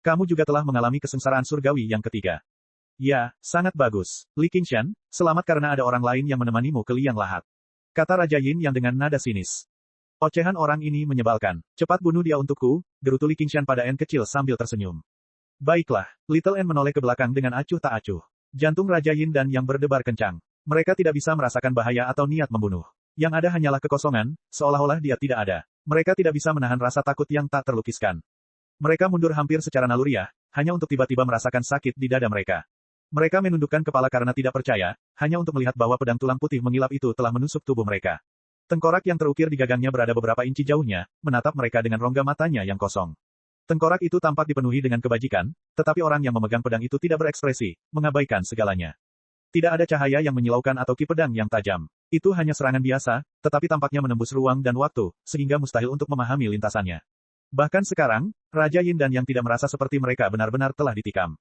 Kamu juga telah mengalami kesengsaraan surgawi yang ketiga. Ya, sangat bagus. Li Qingshan, selamat karena ada orang lain yang menemanimu ke liang lahat. Kata Raja Yin yang dengan nada sinis. Ocehan orang ini menyebalkan. Cepat bunuh dia untukku, gerutu Li Qingshan pada N kecil sambil tersenyum. Baiklah, Little N menoleh ke belakang dengan acuh tak acuh. Jantung Raja Yin dan Yang berdebar kencang. Mereka tidak bisa merasakan bahaya atau niat membunuh. Yang ada hanyalah kekosongan, seolah-olah dia tidak ada. Mereka tidak bisa menahan rasa takut yang tak terlukiskan. Mereka mundur hampir secara naluriah, hanya untuk tiba-tiba merasakan sakit di dada mereka. Mereka menundukkan kepala karena tidak percaya, hanya untuk melihat bahwa pedang tulang putih mengilap itu telah menusuk tubuh mereka. Tengkorak yang terukir di gagangnya berada beberapa inci jauhnya, menatap mereka dengan rongga matanya yang kosong. Tengkorak itu tampak dipenuhi dengan kebajikan, tetapi orang yang memegang pedang itu tidak berekspresi, mengabaikan segalanya. Tidak ada cahaya yang menyilaukan atau ki pedang yang tajam. Itu hanya serangan biasa, tetapi tampaknya menembus ruang dan waktu, sehingga mustahil untuk memahami lintasannya. Bahkan sekarang, Raja Yin dan Yang tidak merasa seperti mereka benar-benar telah ditikam.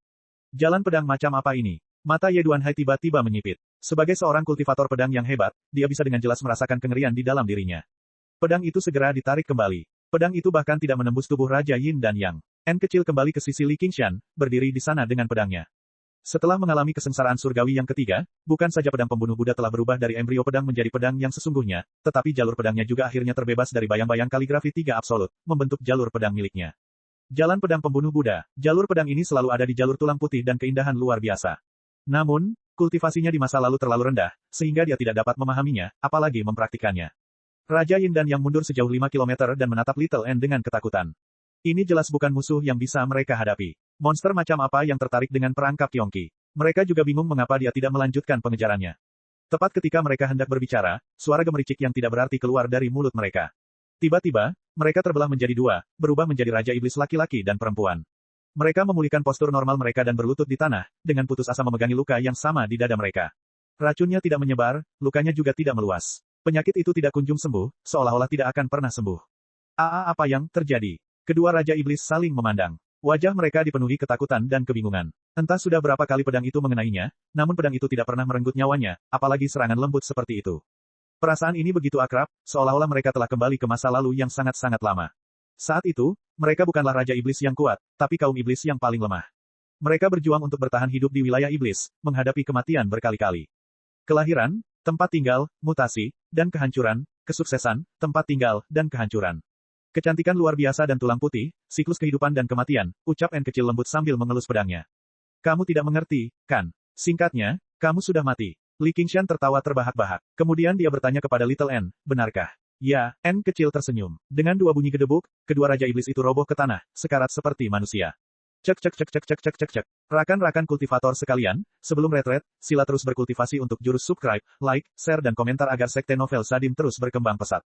Jalan pedang macam apa ini? Mata Ye Duanhai tiba-tiba menyipit. Sebagai seorang kultivator pedang yang hebat, dia bisa dengan jelas merasakan kengerian di dalam dirinya. Pedang itu segera ditarik kembali. Pedang itu bahkan tidak menembus tubuh Raja Yin dan Yang. N kecil kembali ke sisi Li Qingshan, berdiri di sana dengan pedangnya. Setelah mengalami kesengsaraan surgawi yang ketiga, bukan saja pedang pembunuh Buddha telah berubah dari embrio pedang menjadi pedang yang sesungguhnya, tetapi jalur pedangnya juga akhirnya terbebas dari bayang-bayang kaligrafi 3 absolut, membentuk jalur pedang miliknya. Jalan pedang pembunuh Buddha, jalur pedang ini selalu ada di jalur tulang putih dan keindahan luar biasa. Namun, kultivasinya di masa lalu terlalu rendah, sehingga dia tidak dapat memahaminya, apalagi mempraktikannya. Raja Yin dan Yang mundur sejauh 5 km dan menatap Little N dengan ketakutan. Ini jelas bukan musuh yang bisa mereka hadapi. Monster macam apa yang tertarik dengan perangkap Yongqi? Mereka juga bingung mengapa dia tidak melanjutkan pengejarannya. Tepat ketika mereka hendak berbicara, suara gemericik yang tidak berarti keluar dari mulut mereka. Tiba-tiba, mereka terbelah menjadi dua, berubah menjadi Raja Iblis laki-laki dan perempuan. Mereka memulihkan postur normal mereka dan berlutut di tanah, dengan putus asa memegangi luka yang sama di dada mereka. Racunnya tidak menyebar, lukanya juga tidak meluas. Penyakit itu tidak kunjung sembuh, seolah-olah tidak akan pernah sembuh. Apa yang terjadi? Kedua Raja Iblis saling memandang. Wajah mereka dipenuhi ketakutan dan kebingungan. Entah sudah berapa kali pedang itu mengenainya, namun pedang itu tidak pernah merenggut nyawanya, apalagi serangan lembut seperti itu. Perasaan ini begitu akrab, seolah-olah mereka telah kembali ke masa lalu yang sangat-sangat lama. Saat itu, mereka bukanlah Raja Iblis yang kuat, tapi kaum iblis yang paling lemah. Mereka berjuang untuk bertahan hidup di wilayah iblis, menghadapi kematian berkali-kali. Kelahiran, tempat tinggal, mutasi, dan kehancuran, kesuksesan, tempat tinggal, dan kehancuran. Kecantikan luar biasa dan tulang putih, siklus kehidupan dan kematian, ucap N kecil lembut sambil mengelus pedangnya. Kamu tidak mengerti, kan? Singkatnya, kamu sudah mati. Li Qingshan tertawa terbahak-bahak. Kemudian dia bertanya kepada Little N, benarkah? Ya, N kecil tersenyum. Dengan dua bunyi gedebuk, kedua Raja Iblis itu roboh ke tanah, sekarat seperti manusia. Cek cek cek cek cek cek cek cek. Rakan-rakan kultivator sekalian, sebelum retret, sila terus berkultivasi untuk jurus subscribe, like, share dan komentar agar sekte novel Sadim terus berkembang pesat.